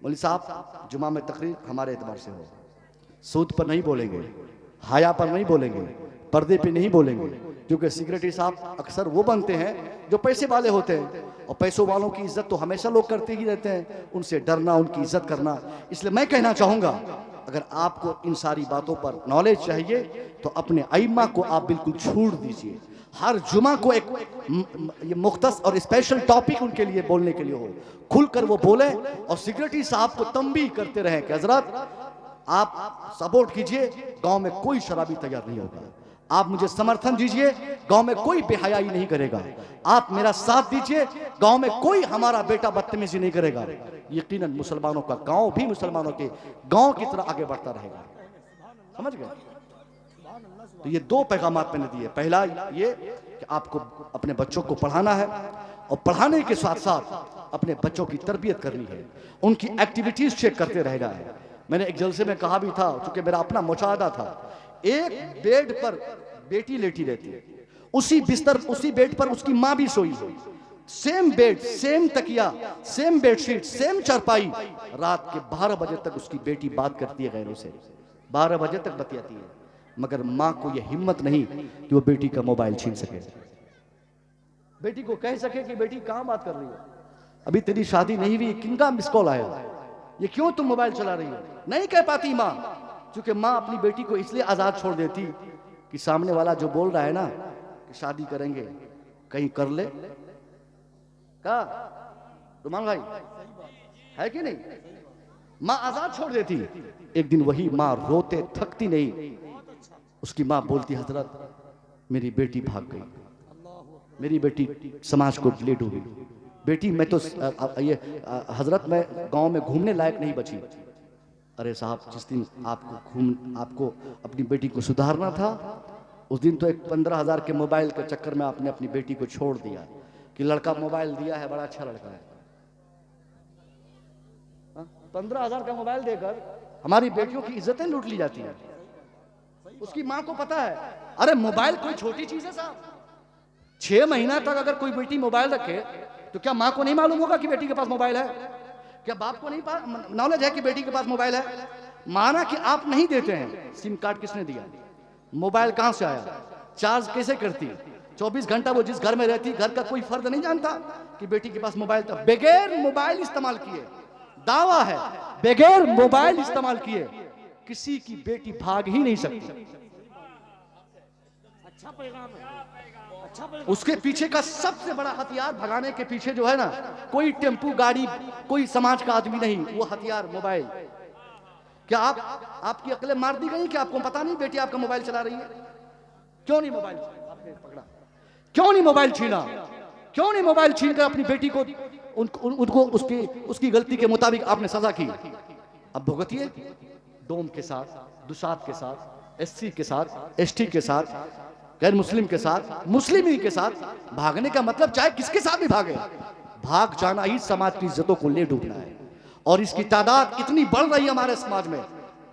मौलवी साहब जुमा में तकरीर हमारे एतबार से हो, सूद पर नहीं बोलेंगे, हाया पर नहीं बोलेंगे, पर्दे पे नहीं बोलेंगे, क्योंकि सिक्योरिटी साहब अक्सर वो बनते हैं जो पैसे वाले होते हैं, और पैसों वालों की इज्जत तो हमेशा लोग करते ही रहते हैं, उनसे डरना, उनकी इज्जत करना। इसलिए मैं कहना चाहूँगा, अगर आपको इन सारी बातों पर नॉलेज चाहिए तो अपने आइम्मा को आप बिल्कुल छोड़ दीजिए। हर जुमा को एक ये मुख्तस और स्पेशल टॉपिक उनके लिए बोलने के लिए हो, खुलकर वो बोले, और सिक्योरिटी साहब को तंबीह करते रहें कि हजरत आप सपोर्ट कीजिए, गांव में कोई शराबी तैयार नहीं होगा, आप मुझे समर्थन दीजिए, गांव में कोई बेहयाई नहीं करेगा, आप मेरा साथ दीजिए, गांव में कोई हमारा बेटा बदतमीजी नहीं करेगा। यकीनन मुसलमानों का गांव भी मुसलमानों के गांव की तरह आगे बढ़ता रहेगा। समझ गए? तो ये 2 पैगामात मैंने दिए। पहला ये कि आपको अपने बच्चों को पढ़ाना है, और पढ़ाने के साथ साथ अपने बच्चों की तरबियत करनी है, उनकी एक्टिविटीज चेक करते रहना है। मैंने एक जलसे में कहा भी था, चूंकि मेरा अपना मुशाहदा था, एक बेड पर बेटी लेटी रहती है, उसी बिस्तर उसी बेड पर उसकी माँ भी सोई है, सेम बेड, सेम तकिया, सेम बेडशीट, सेम चारपाई। रात के 12 बजे तक उसकी बेटी बात करती है गैरों से, 12 बजे तक बतियाती है, मगर माँ को यह हिम्मत नहीं कि वो बेटी का मोबाइल छीन सके, बेटी को कह सके कि बेटी कहाँ बात कर रही है, अभी तेरी शादी नहीं हुई, किनका मिस कॉल आया, ये क्यों तुम मोबाइल चला रही हो? नहीं कह पाती माँ, क्योंकि माँ अपनी बेटी को इसलिए आजाद छोड़ देती कि सामने वाला जो बोल रहा है ना कि शादी करेंगे, कहीं कर ले, का रुमान भाई है कि नहीं, माँ आजाद छोड़ देती। एक दिन वही माँ रोते थकती नहीं, उसकी माँ बोलती, हजरत मेरी बेटी भाग गई, मेरी बेटी समाज को ले डूबी, बेटी मैं तो ये हजरत मैं गांव में घूमने लायक नहीं बची। अरे साहब, जिस दिन आपको अपनी बेटी को सुधारना था, उस दिन तो एक 15,000 के मोबाइल के चक्कर में आपने अपनी बेटी को छोड़ दिया कि लड़का मोबाइल दिया है, बड़ा अच्छा लड़का है। 15,000 का मोबाइल देकर हमारी बेटियों की इज्जतें लूट ली जाती हैं। उसकी माँ को पता है, अरे मोबाइल कोई छोटी चीज है साहब, 6 महीना तक अगर कोई बेटी मोबाइल रखे तो क्या माँ को नहीं मालूम होगा कि बेटी के पास मोबाइल है? क्या बाप को नहीं नॉलेज है कि बेटी के पास मोबाइल है? माना कि आप नहीं देते हैं, सिम कार्ड किसने दिया, मोबाइल कहां से आया, चार्ज कैसे करती, 24 घंटा वो जिस घर में रहती, घर का कोई फर्द नहीं जानता कि बेटी के पास मोबाइल था। बगैर मोबाइल इस्तेमाल किए, दावा है बगैर मोबाइल इस्तेमाल किए किसी की बेटी भाग ही नहीं सकती। अच्छा पैगाम है, अच्छा पैगाम। उसके पीछे का सबसे बड़ा हथियार भगाने के पीछे जो है ना, कोई टेम्पू गाड़ी, कोई समाज का आदमी नहीं, वो हथियार मोबाइल। क्या आपकी अकलें मार दी गई कि आपको पता नहीं बेटी आपका मोबाइल चला रही है? क्यों नहीं मोबाइल पकड़ा, क्यों नहीं मोबाइल छीना, क्यों नहीं मोबाइल छीनकर अपनी बेटी को उनको उसकी गलती के मुताबिक आपने सजा की? अब भुगतिए, डोम के साथ, दुसात के साथ, एससी के साथ, एसटी के साथ, गैर मुस्लिम के साथ, मुस्लिम ही के साथ। भागने का मतलब चाहे किसके साथ भी भागे, भाग जाना ही समाज की इज्जतों को ले डूबना है। और इसकी तादाद इतनी बढ़ रही है हमारे समाज में,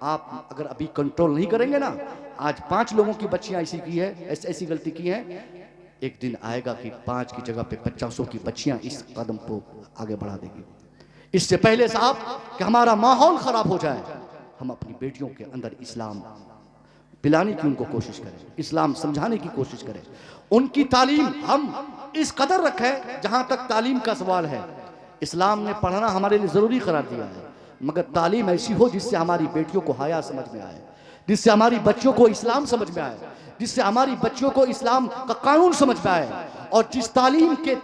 आप अगर अभी कंट्रोल नहीं करेंगे ना, आज 5 लोगों की बच्चियां ऐसी की है, ऐसी गलती की है, एक दिन आएगा कि 5 की जगह पे 50 की बच्चियां इस कदम को आगे बढ़ा देगी। इससे पहले साहब कि हमारा माहौल खराब हो जाए, हम अपनी बेटियों के अंदर इस्लाम पिलाने की उनको कोशिश करें, इस्लाम समझाने की कोशिश करें, उनकी तालीम हम इस कदर रखें। जहां तक तालीम का सवाल है, इस्लाम ने पढ़ना हमारे लिए जरूरी करार दिया है, मगर तालीम ऐसी हो जिससे हमारी बेटियों को हया समझ में आए, जिससे हमारी बच्चों को इस्लाम समझ में आए, जिससे हमारी बच्चों को इस्लाम का कानून समझ में आए। और जिस तालीम के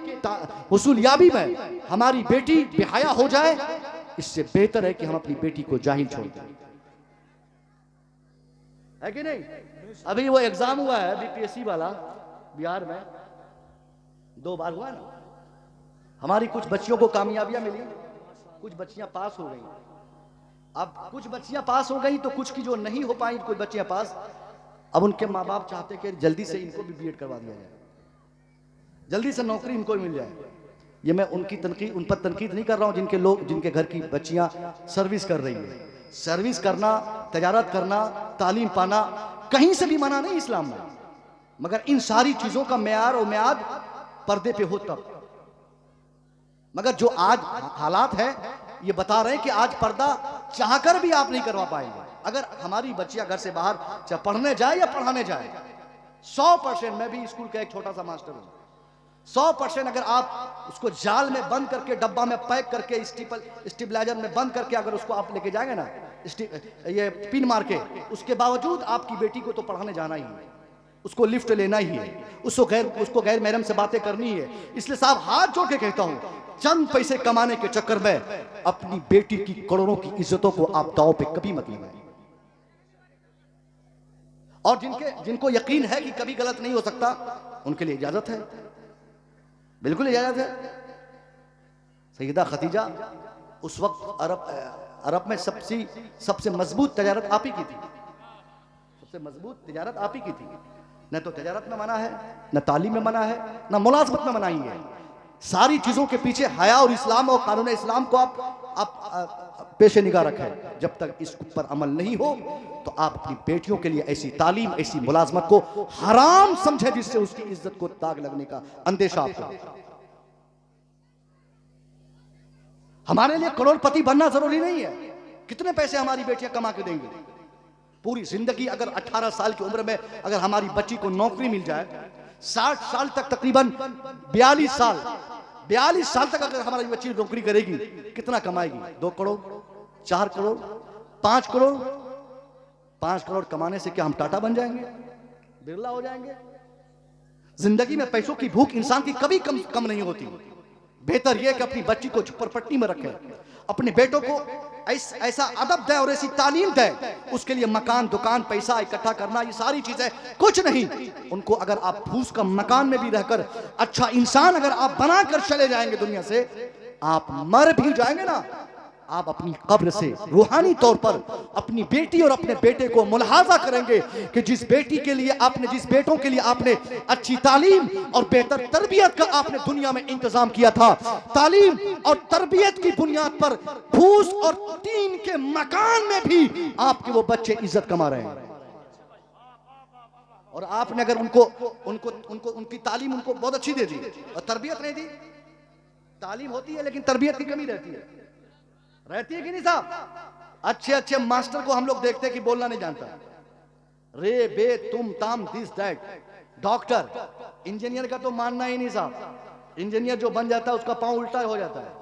हुसूलियाबी में हमारी बेटी बेहया हो जाए, इससे बेहतर है कि हम अपनी बेटी को जाहिल छोड़ दें। है कि नहीं? अभी वो एग्जाम हुआ है बीपीएससी वाला बिहार में, 2 बार हुआ ना। हमारी कुछ बच्चियों को कामयाबियां मिली, कुछ बच्चियां पास हो गई। अब कुछ बच्चियां पास हो गई तो कुछ की जो नहीं हो पाई, कुछ बच्चियां पास। अब उनके माँ बाप चाहते कि जल्दी से इनको भी बीएड करवा दिया जाए, जल्दी से नौकरी इनको भी मिल जाए। ये मैं उन पर तनकीद नहीं कर रहा हूं जिनके घर की बच्चियां सर्विस कर रही है। सर्विस करना, तजारत करना, तालीम पाना कहीं से भी मना नहीं इस्लाम में, मगर इन सारी चीजों का मेयार और म्याद पर्दे पे हो तब। मगर जो आज हालात है ये बता रहे हैं कि आज पर्दा चाहकर भी आप नहीं करवा पाएंगे। अगर हमारी बच्चियां घर से बाहर चाहे पढ़ने जाए या पढ़ाने जाए, 100%, मैं भी स्कूल का एक छोटा सा मास्टर हूं, 100% अगर आप उसको जाल में बंद करके, डब्बा में पैक करके, स्टेबलाइजर में बंद करके अगर उसको आप लेके जाएंगे ना, ये पिन मार के, उसके बावजूद आपकी बेटी को तो पढ़ाने जाना ही है, उसको लिफ्ट लेना ही है, उसको गैर महरम से बातें करनी है। इसलिए साहब हाथ जोड़ के कहता हूं, चंद पैसे कमाने के चक्कर में अपनी बेटी की करोड़ों की इज्जतों को आप दांव पे कभी मत लगाएं। और जिनको यकीन है कि कभी गलत नहीं हो सकता, उनके लिए इजाजत है, बिल्कुल इजाजत है। सैयदा खदीजा उस वक्त अरब में सबसे मजबूत तजारत आप ही की थी, सबसे मजबूत तजारत आप ही की थी। न तो तजारत में मना है, न तालीम में मना है, न मुलाजमत में मनाही है। सारी चीजों के पीछे हया और इस्लाम और कानून इस्लाम को आप पेशे निगाह रखें। जब तक इस पर अमल नहीं हो तो आप अपनी बेटियों के लिए ऐसी तालीम, ऐसी मुलाजमत को हराम समझे जिससे उसकी इज्जत को दाग लगने का अंदेशा आपको। हमारे लिए करोड़पति बनना जरूरी नहीं है। कितने पैसे हमारी बेटियां कमा के देंगी? पूरी जिंदगी अगर 18 साल की उम्र में अगर हमारी बच्ची को नौकरी मिल जाए, 60 साल तक, तकरीबन 42 साल तक अगर हमारी बच्ची नौकरी करेगी, कितना कमाएगी? 2 करोड़, 4 करोड़, 5 करोड़। 5 करोड़ कमाने से क्या हम टाटा बन जाएंगे, बिरला हो जाएंगे? जिंदगी में पैसों की भूख इंसान की कभी कम नहीं होती। बेहतर यह कि अपनी बच्ची को झुप्पड़पट्टी में रखें, अपने बेटों को ऐसा अदब दे और ऐसी तालीम दे। उसके लिए मकान, दुकान, पैसा इकट्ठा करना, ये सारी चीजें कुछ नहीं। उनको अगर आप फूस का मकान में भी रहकर अच्छा इंसान अगर आप बनाकर चले जाएंगे दुनिया से, आप मर भी जाएंगे ना, आप अपनी कब्र से रूहानी तौर पर अपनी बेटी और अपने बेटे को मुलाहाजा करेंगे कि जिस बेटी के लिए आपने, जिस बेटों के लिए आपने अच्छी तालीम और बेहतर तरबियत का आपने दुनिया में इंतजाम किया था, तालीम और तरबियत की बुनियाद पर फूस और टीन के मकान में भी आपके वो बच्चे इज्जत कमा रहे हैं। और आपने अगर उनकी तालीम उनको बहुत अच्छी दे दी और तरबियत नहीं दी, तालीम होती है लेकिन तरबियत की कमी रहती है कि नहीं साहब? अच्छे मास्टर को हम लोग देखते हैं कि बोलना नहीं जानता, रे बे तुम ताम दिस दैट। डॉक्टर, इंजीनियर का तो मानना ही नहीं साहब। इंजीनियर जो बन जाता है उसका पांव उल्टा हो जाता है।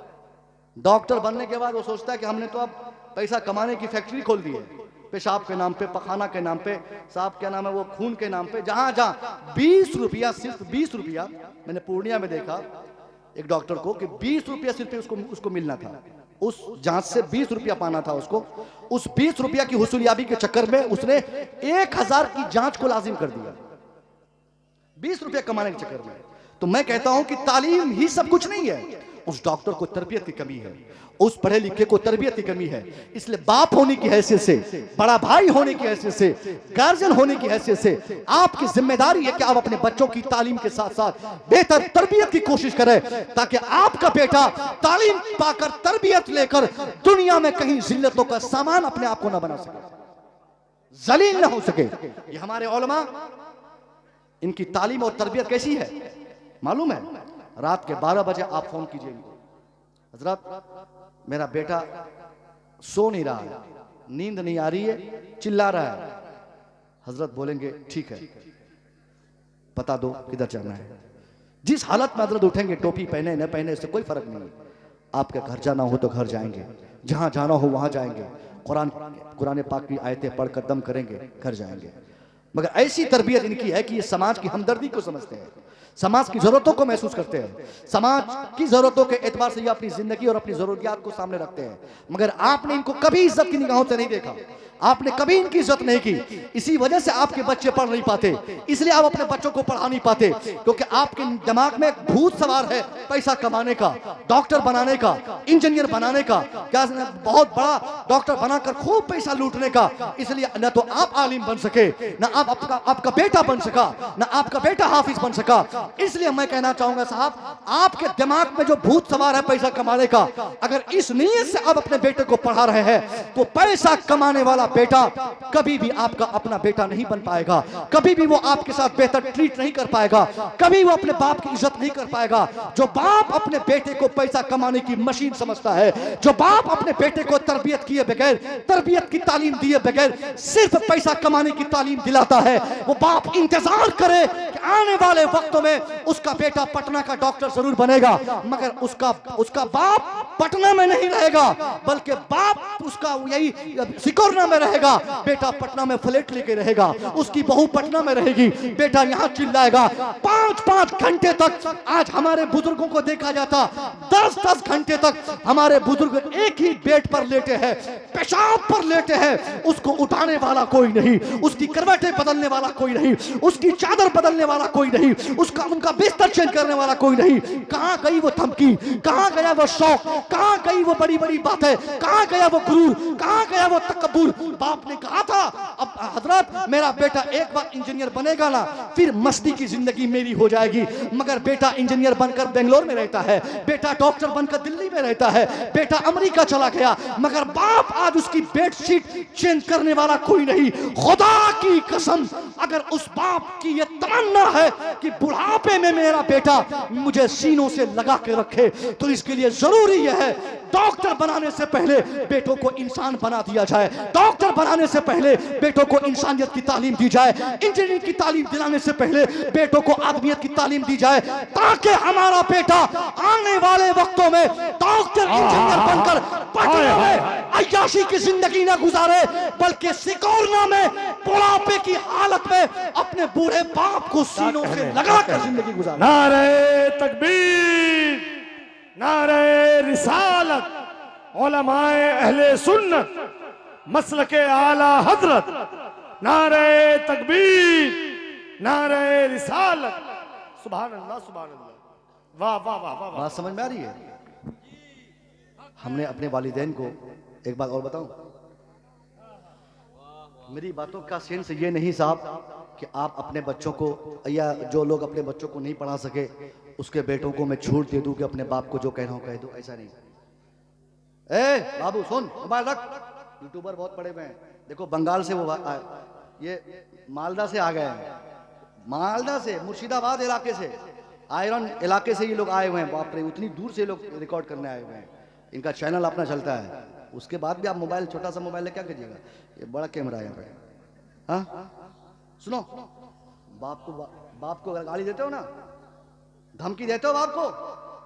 डॉक्टर बनने के बाद वो सोचता है कि हमने तो अब पैसा कमाने की फैक्ट्री खोल दी है, पेशाब के नाम पे, पखाना के नाम पे, साहब क्या नाम है वो, खून के नाम पे। जहां 20 रुपया, सिर्फ 20 रुपया, मैंने पूर्णिया में देखा एक डॉक्टर को कि 20 रुपया सिर्फ उसको मिलना था, उस जांच से 20 रुपया पाना था उसको। उस 20 रुपया की हुसूलियाबी के चक्कर में उसने 1000 की जांच को लाजिम कर दिया, 20 रुपया कमाने के चक्कर में। तो मैं कहता हूं कि तालीम ही सब कुछ नहीं है। उस डॉक्टर को तरबियत की कमी है, उस पढ़े लिखे को तरबियत की कमी है। इसलिए बाप होने की हैसियत से, बड़ा भाई होने की हैसियत से, गार्जियन होने की हैसियत से आपकी जिम्मेदारी है कि आप अपने बच्चों की तालीम के साथ साथ बेहतर तरबियत की कोशिश करें, ताकि आपका बेटा तालीम पाकर, तरबियत लेकर दुनिया में कहीं जिल्लतों का सामान अपने आप को ना बना सके, जलील ना हो सके। ये हमारे उलमा, इनकी तालीम और तरबियत कैसी है मालूम है? रात के 12 बजे आप फोन कीजिए, हजरत मेरा बेटा सो नहीं रहा है, नींद नहीं आ रही है, चिल्ला रहा है। हजरत बोलेंगे ठीक है, बता दो किधर जाना है। जिस हालत में हजरत उठेंगे, टोपी पहने न पहने इससे कोई फर्क नहीं। आपके घर जाना हो तो घर जाएंगे, जहां जाना हो वहां जाएंगे, कुरान पाक की आयतें पढ़कर दम करेंगे, घर जाएंगे। मगर ऐसी तरबियत इनकी है कि ये समाज की हमदर्दी को समझते हैं, समाज की जरूरतों को महसूस करते हैं, समाज की जरूरतों के एतबार से ये अपनी जिंदगी और अपनी जरूरियात को सामने रखते हैं। मगर आपने इनको कभी इज्जत की निगाहों से नहीं देखा, आपने कभी इनकी इज्जत नहीं की। इसी वजह से आपके बच्चे पढ़ नहीं पाते, इसलिए आप अपने बच्चों को पढ़ा नहीं पाते, क्योंकि आपके दिमाग में एक भूत सवार है पैसा कमाने का, डॉक्टर बनाने का, इंजीनियर बनाने का, क्या बहुत बड़ा डॉक्टर बनाकर खूब पैसा लूटने का। इसलिए न तो आप आलिम बन सके, न आपका बेटा बन सका, न आपका बेटा हाफिज बन सका। इसलिए मैं कहना चाहूंगा साहब, आपके दिमाग में जो भूत सवार है पैसा कमाने का, अगर इस नीयत से आप अपने बेटे को पढ़ा रहे हैं तो पैसा कमाने वाला बेटा कभी भी आपका अपना बेटा नहीं बन पाएगा, कभी भी वो आपके साथ बेहतर ट्रीट नहीं कर पाएगा, कभी वो अपने बाप की इज्जत नहीं कर पाएगा। जो बाप अपने बेटे को पैसा कमाने की मशीन समझता है, जो बाप अपने बेटे को तरबियत किए बगैर, तरबियत की तालीम दिए बगैर सिर्फ पैसा कमाने की तालीम दिलाता है, वो बाप इंतजार करे कि आने वाले वक्तों में उसका बेटा पटना का डॉक्टर जरूर बनेगा, मगर उसका बाप पटना में नहीं रहेगा, बल्कि बाप उसका यही सिकोरना में रहेगा, बेटा पटना में फ्लैट लेके रहेगा, उसकी बहू पटना में रहेगी, बेटा यहाँ चिल्लाएगा। 5-5 घंटे तक आज हमारे बुजुर्गों को देखा जाता, 10-10 घंटे तक हमारे बुजुर्ग एक ही बेड पर लेटे हैं, पेशाब पर लेटे हैं, उसको उठाने वाला कोई नहीं, उसकी करवटें बदलने वाला कोई नहीं, उसकी चादर बदलने वाला कोई नहीं, उनका बिस्तर चेंज करने वाला कोई नहीं। कहां गई वो धमकी, कहां गया वो शौक, कहां गई वो बड़ी बड़ी बातें, कहां गया वो गुरूर, कहां गया वो तकब्बुर। बाप ने कहा था अब हजरत मेरा बेटा एक बार इंजीनियर बनेगा ना, फिर मस्ती की जिंदगी मेरी हो जाएगी, मगर बेटा इंजीनियर बनकर बेंगलोर में रहता है, बेटा डॉक्टर बनकर दिल्ली में रहता है, बेटा अमेरिका चला गया, मगर बाप आज उसकी बेडशीट चेंज करने वाला कोई नहीं। खुदा की कसम, अगर उस बाप की ये तमन्ना है कि बुढ़ापे में मेरा बेटा मुझे सीनों से लगा के रखे, तो इसके लिए जरूरी यह है डॉक्टर बनाने से पहले बेटों को इंसान बना दिया जाए, डॉक्टर बनाने से पहले बेटों को इंसानियत की तालीम दी जाए, इंजीनियरिंग की तालीम दिलाने से पहले बेटों को आदमियत की तालीम दी जाए, ताकि हमारा बेटा आने वाले वक्तों में डॉक्टर इंजीनियर बनकर पटना में अय्याशी की जिंदगी ना गुजारे, बल्कि सिकोरना में बुढ़ापे की हालत में अपने बूढ़े बाप को सीनों से लगाकर जिंदगी गुजारे। नारे तकबीर, नारे रिसालत, उलमाए अहले सुन्नत, मसलके आला हजरत, नारे तकबीर, नारे रिसालत। सुभान अल्लाह, सुभान अल्लाह, वाह वाह वाह वाह। बात समझ में आ रही है? हमने अपने वालिदैन को एक बात और बताऊं, मेरी बातों का सेंस ये नहीं साहब कि आप अपने बच्चों को, या जो लोग अपने बच्चों को नहीं पढ़ा सके उसके बेटों को मैं छूट दे दूं कि अपने बाप को जो कह रहा हूं कह दो, ऐसा नहीं। ए बाबू सुन, मोबाइल रख, यूट्यूबर बहुत पड़े हुए हैं, देखो बंगाल से वो ये मालदा से आ गए हैं, मालदा से, मुर्शिदाबाद इलाके से, आयरन इलाके से ये लोग आए हुए हैं। बाप रे, उतनी दूर से लोग रिकॉर्ड करने आए हुए हैं, इनका चैनल अपना चलता है, उसके बाद भी आप मोबाइल, छोटा सा मोबाइल है, क्या कीजिएगा, ये बड़ा कैमरा है यहाँ पे। हाँ सुनो, बाप को अगर गाली देते हो ना, धमकी देते हो बाप को,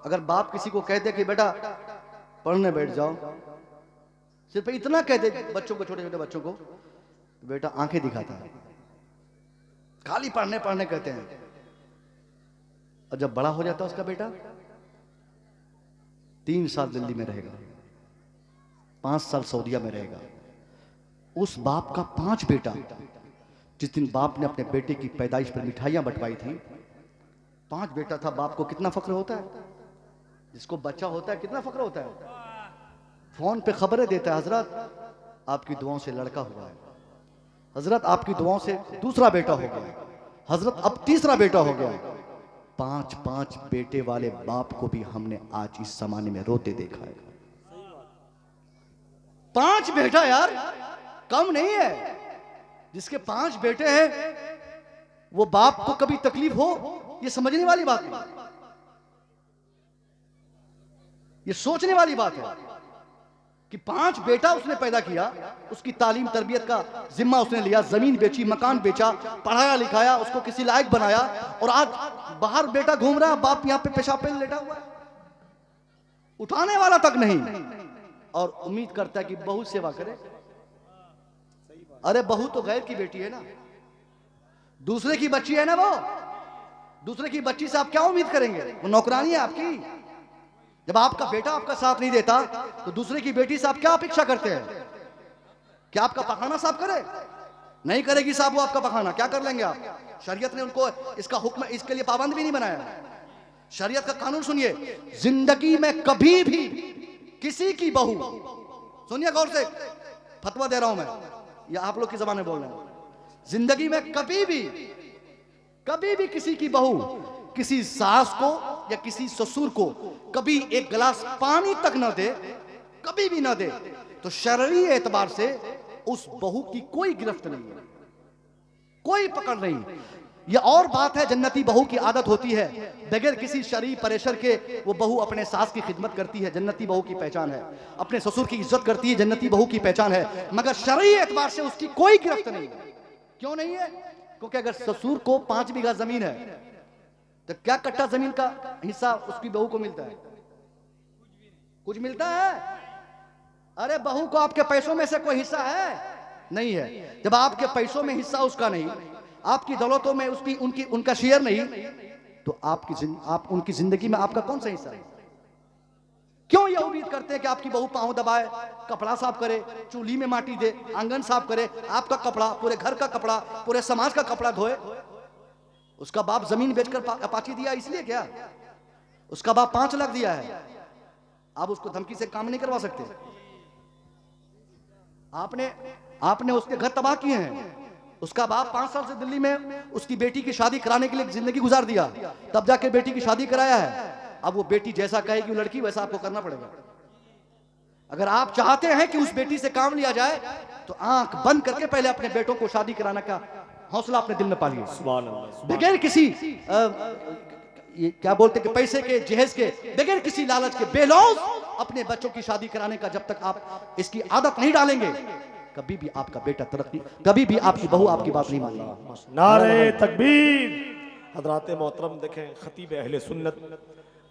अगर बाप किसी को कहते कि बेटा पढ़ने बैठ जाओ, सिर्फ इतना कहते बच्चों को, छोटे छोटे बच्चों को, बेटा आंखें दिखाता है, खाली पढ़ने पढ़ने कहते हैं, और जब बड़ा हो जाता है उसका बेटा 3 साल दिल्ली में रहेगा, 5 साल सऊदीया में रहेगा। उस बाप का 5 बेटा, जिस दिन बाप ने अपने बेटे की पैदाइश पर मिठाइयां बंटवाई थी, 5 बेटा था, बाप को कितना फक्र होता है, जिसको बच्चा होता है कितना फक्र होता है, फोन पे खबरें देता है, हजरत आपकी दुआओं से लड़का हुआ है, हजरत आपकी दुआओं से दूसरा बेटा हो गया है, हजरत अब तीसरा बेटा हो गया है। 5-5 बेटे वाले बाप को भी हमने आज इस जमाने में रोते देखा है। 5 बेटा यार कम नहीं है, जिसके 5 बेटे हैं वो बाप को कभी तकलीफ हो, ये समझने वाली बात है, ये सोचने वाली बात है कि 5 बेटा उसने पैदा किया, उसकी तालीम तरबियत का जिम्मा उसने लिया, जमीन बेची, मकान बेचा, पढ़ाया लिखाया, उसको किसी लायक बनाया, और आज बाहर बेटा घूम रहा है, बाप यहां पे पेशाब पे लेटा हुआ है, उठाने वाला तक नहीं, और उम्मीद करता है कि बहू सेवा करे। अरे बहू तो गैर की बेटी है ना, दूसरे की बच्ची है ना, वो दूसरे की बच्ची से आप क्या उम्मीद करेंगे, वो नौकरानी है आपकी। जब आपका बेटा आपका साथ नहीं देता तो दूसरे की बेटी से आप क्या अपेक्षा करते हैं? क्या आपका पखाना साफ करे? नहीं करेगी साहब वो आपका पखाना। क्या कर लेंगे आप? शरीयत ने उनको इसका हुक्म, इसके लिए पाबंद भी नहीं बनाया। शरीयत का कानून सुनिए, जिंदगी में कभी भी किसी की बहू, सुनिए गौर से, फतवा दे रहा हूं मैं, या आप लोग की जबान में बोल रहा हूं, जिंदगी में कभी भी किसी की बहू किसी सास को या किसी ससुर को कभी एक गिलास पानी तक न दे, कभी भी न दे, तो शरई एतबार से उस बहू की कोई गिरफ्त नहीं है, कोई पकड़ नहीं। यह और बात है, जन्नती बहू की आदत होती है बगैर किसी शरई प्रेशर के वो बहू अपने सास की खिदमत करती है, जन्नती बहू की पहचान है। अपने ससुर की इज्जत करती है, जन्नती बहू की पहचान है। मगर शरई एतबार से उसकी कोई गिरफ्त नहीं है। क्यों नहीं है? क्योंकि अगर ससुर को 5 बीघा जमीन है तो क्या कट्टा जमीन का हिस्सा उसकी बहू को मिलता है? कुछ मिलता है? अरे बहू को आपके पैसों में से कोई हिस्सा है? नहीं है। जब आपके पैसों में हिस्सा उसका नहीं, आपकी दौलतों में उनका शेयर नहीं, तो आप उनकी जिंदगी में आपका कौन सा हिस्सा है? क्यों ये उम्मीद करते हैं कि आपकी बहू पांव दबाए, कपड़ा साफ करे, चूल्ही में माटी दे, आंगन साफ करे, आपका कपड़ा, पूरे घर का कपड़ा, पूरे समाज का कपड़ा धोए? उसका बाप जमीन बेचकर अपाची दिया इसलिए क्या? उसका बाप 5 लाख दिया है, आप उसको धमकी से काम नहीं करवा सकते। आपने उसके घर तबाह किए हैं। उसका बाप 5 साल से दिल्ली में उसकी बेटी की शादी कराने के लिए जिंदगी गुजार दिया, तब जाके बेटी की शादी कराया है। अब वो बेटी जैसा कहेगी वो लड़की, वैसा आपको करना पड़ेगा। अगर आप चाहते हैं कि उस बेटी से काम लिया जाए तो आंख बंद करके पहले अपने बेटों को शादी कराने का हौसला अपने दिल में पालिए, बगैर किसी ये क्या बोलते कि पैसे के, जहेज के, बगैर किसी लालच के बेलौस अपने बच्चों की शादी कराने का जब तक आप इसकी आदत नहीं डालेंगे, कभी भी आपका बेटा तरक्की, कभी भी आपकी बहू आपकी बात नहीं मानेगी। नारे तकबीर। हजरात मोहतरम देखें, खतीब अहले सुन्नत,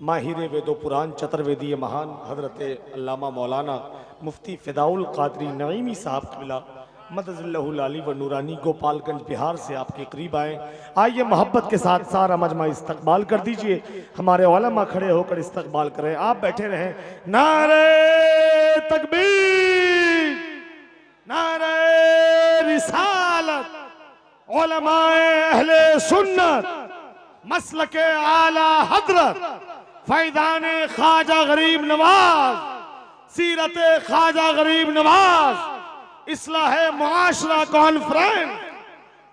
माहिर वेदो पुराण, चतुर्वेदीय महान हजरत अल्लामा मौलाना मुफ्ती फिदाउल कादरी नईमी साहब क़िबला मदज़िल्लहुल आली व नूरानी गोपालगंज बिहार से आपके करीब आए। आइए मोहब्बत के साथ सारा मजमा इस्तकबाल कर दीजिए। हमारे उलमा खड़े होकर इस्तकबाल करें, आप बैठे रहें। नारे तकबीर, नारे रिसालत, उलमाए अहले सुन्नत, मसलके आला हजरत, फैज़ाने ख्वाजा गरीब नवाज, सीरते ख्वाजा गरीब नवाज, इस्लाह मुआशरा कॉन्फ्रेंस,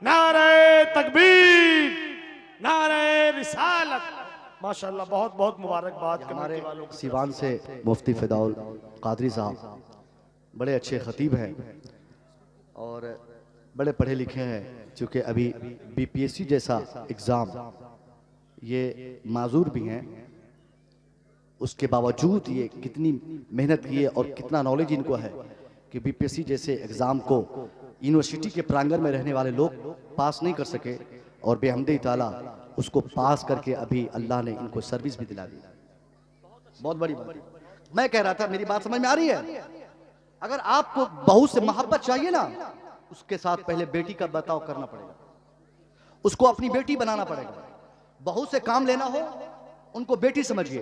नारे तकबीर, नारे रिसालत। माशाअल्लाह, बहुत बहुत मुबारकबाद। हमारे सिवान से मुफ्ती फिदाउल कादरी साहब बड़े अच्छे खतीब हैं और बड़े पढ़े लिखे हैं। चूँकि अभी बीपीएससी जैसा एग्ज़ाम ये माजूर भी हैं, उसके बावजूद ये कितनी मेहनत किए और कितना नॉलेज इनको है कि बीपीएससी जैसे एग्ज़ाम को यूनिवर्सिटी के प्रांगण में रहने वाले लोग पास नहीं कर सके, और बेहमदी ताला उसको पास करके अभी अल्लाह ने इनको सर्विस भी दिला दी। बहुत बड़ी बात। मैं कह रहा था, मेरी बात समझ में आ रही है? अगर आपको बहू से मोहब्बत चाहिए ना, उसके साथ पहले बेटी का बर्ताव करना पड़ेगा, उसको अपनी बेटी बनाना पड़ेगा। बहू से काम लेना हो, उनको बेटी समझिए,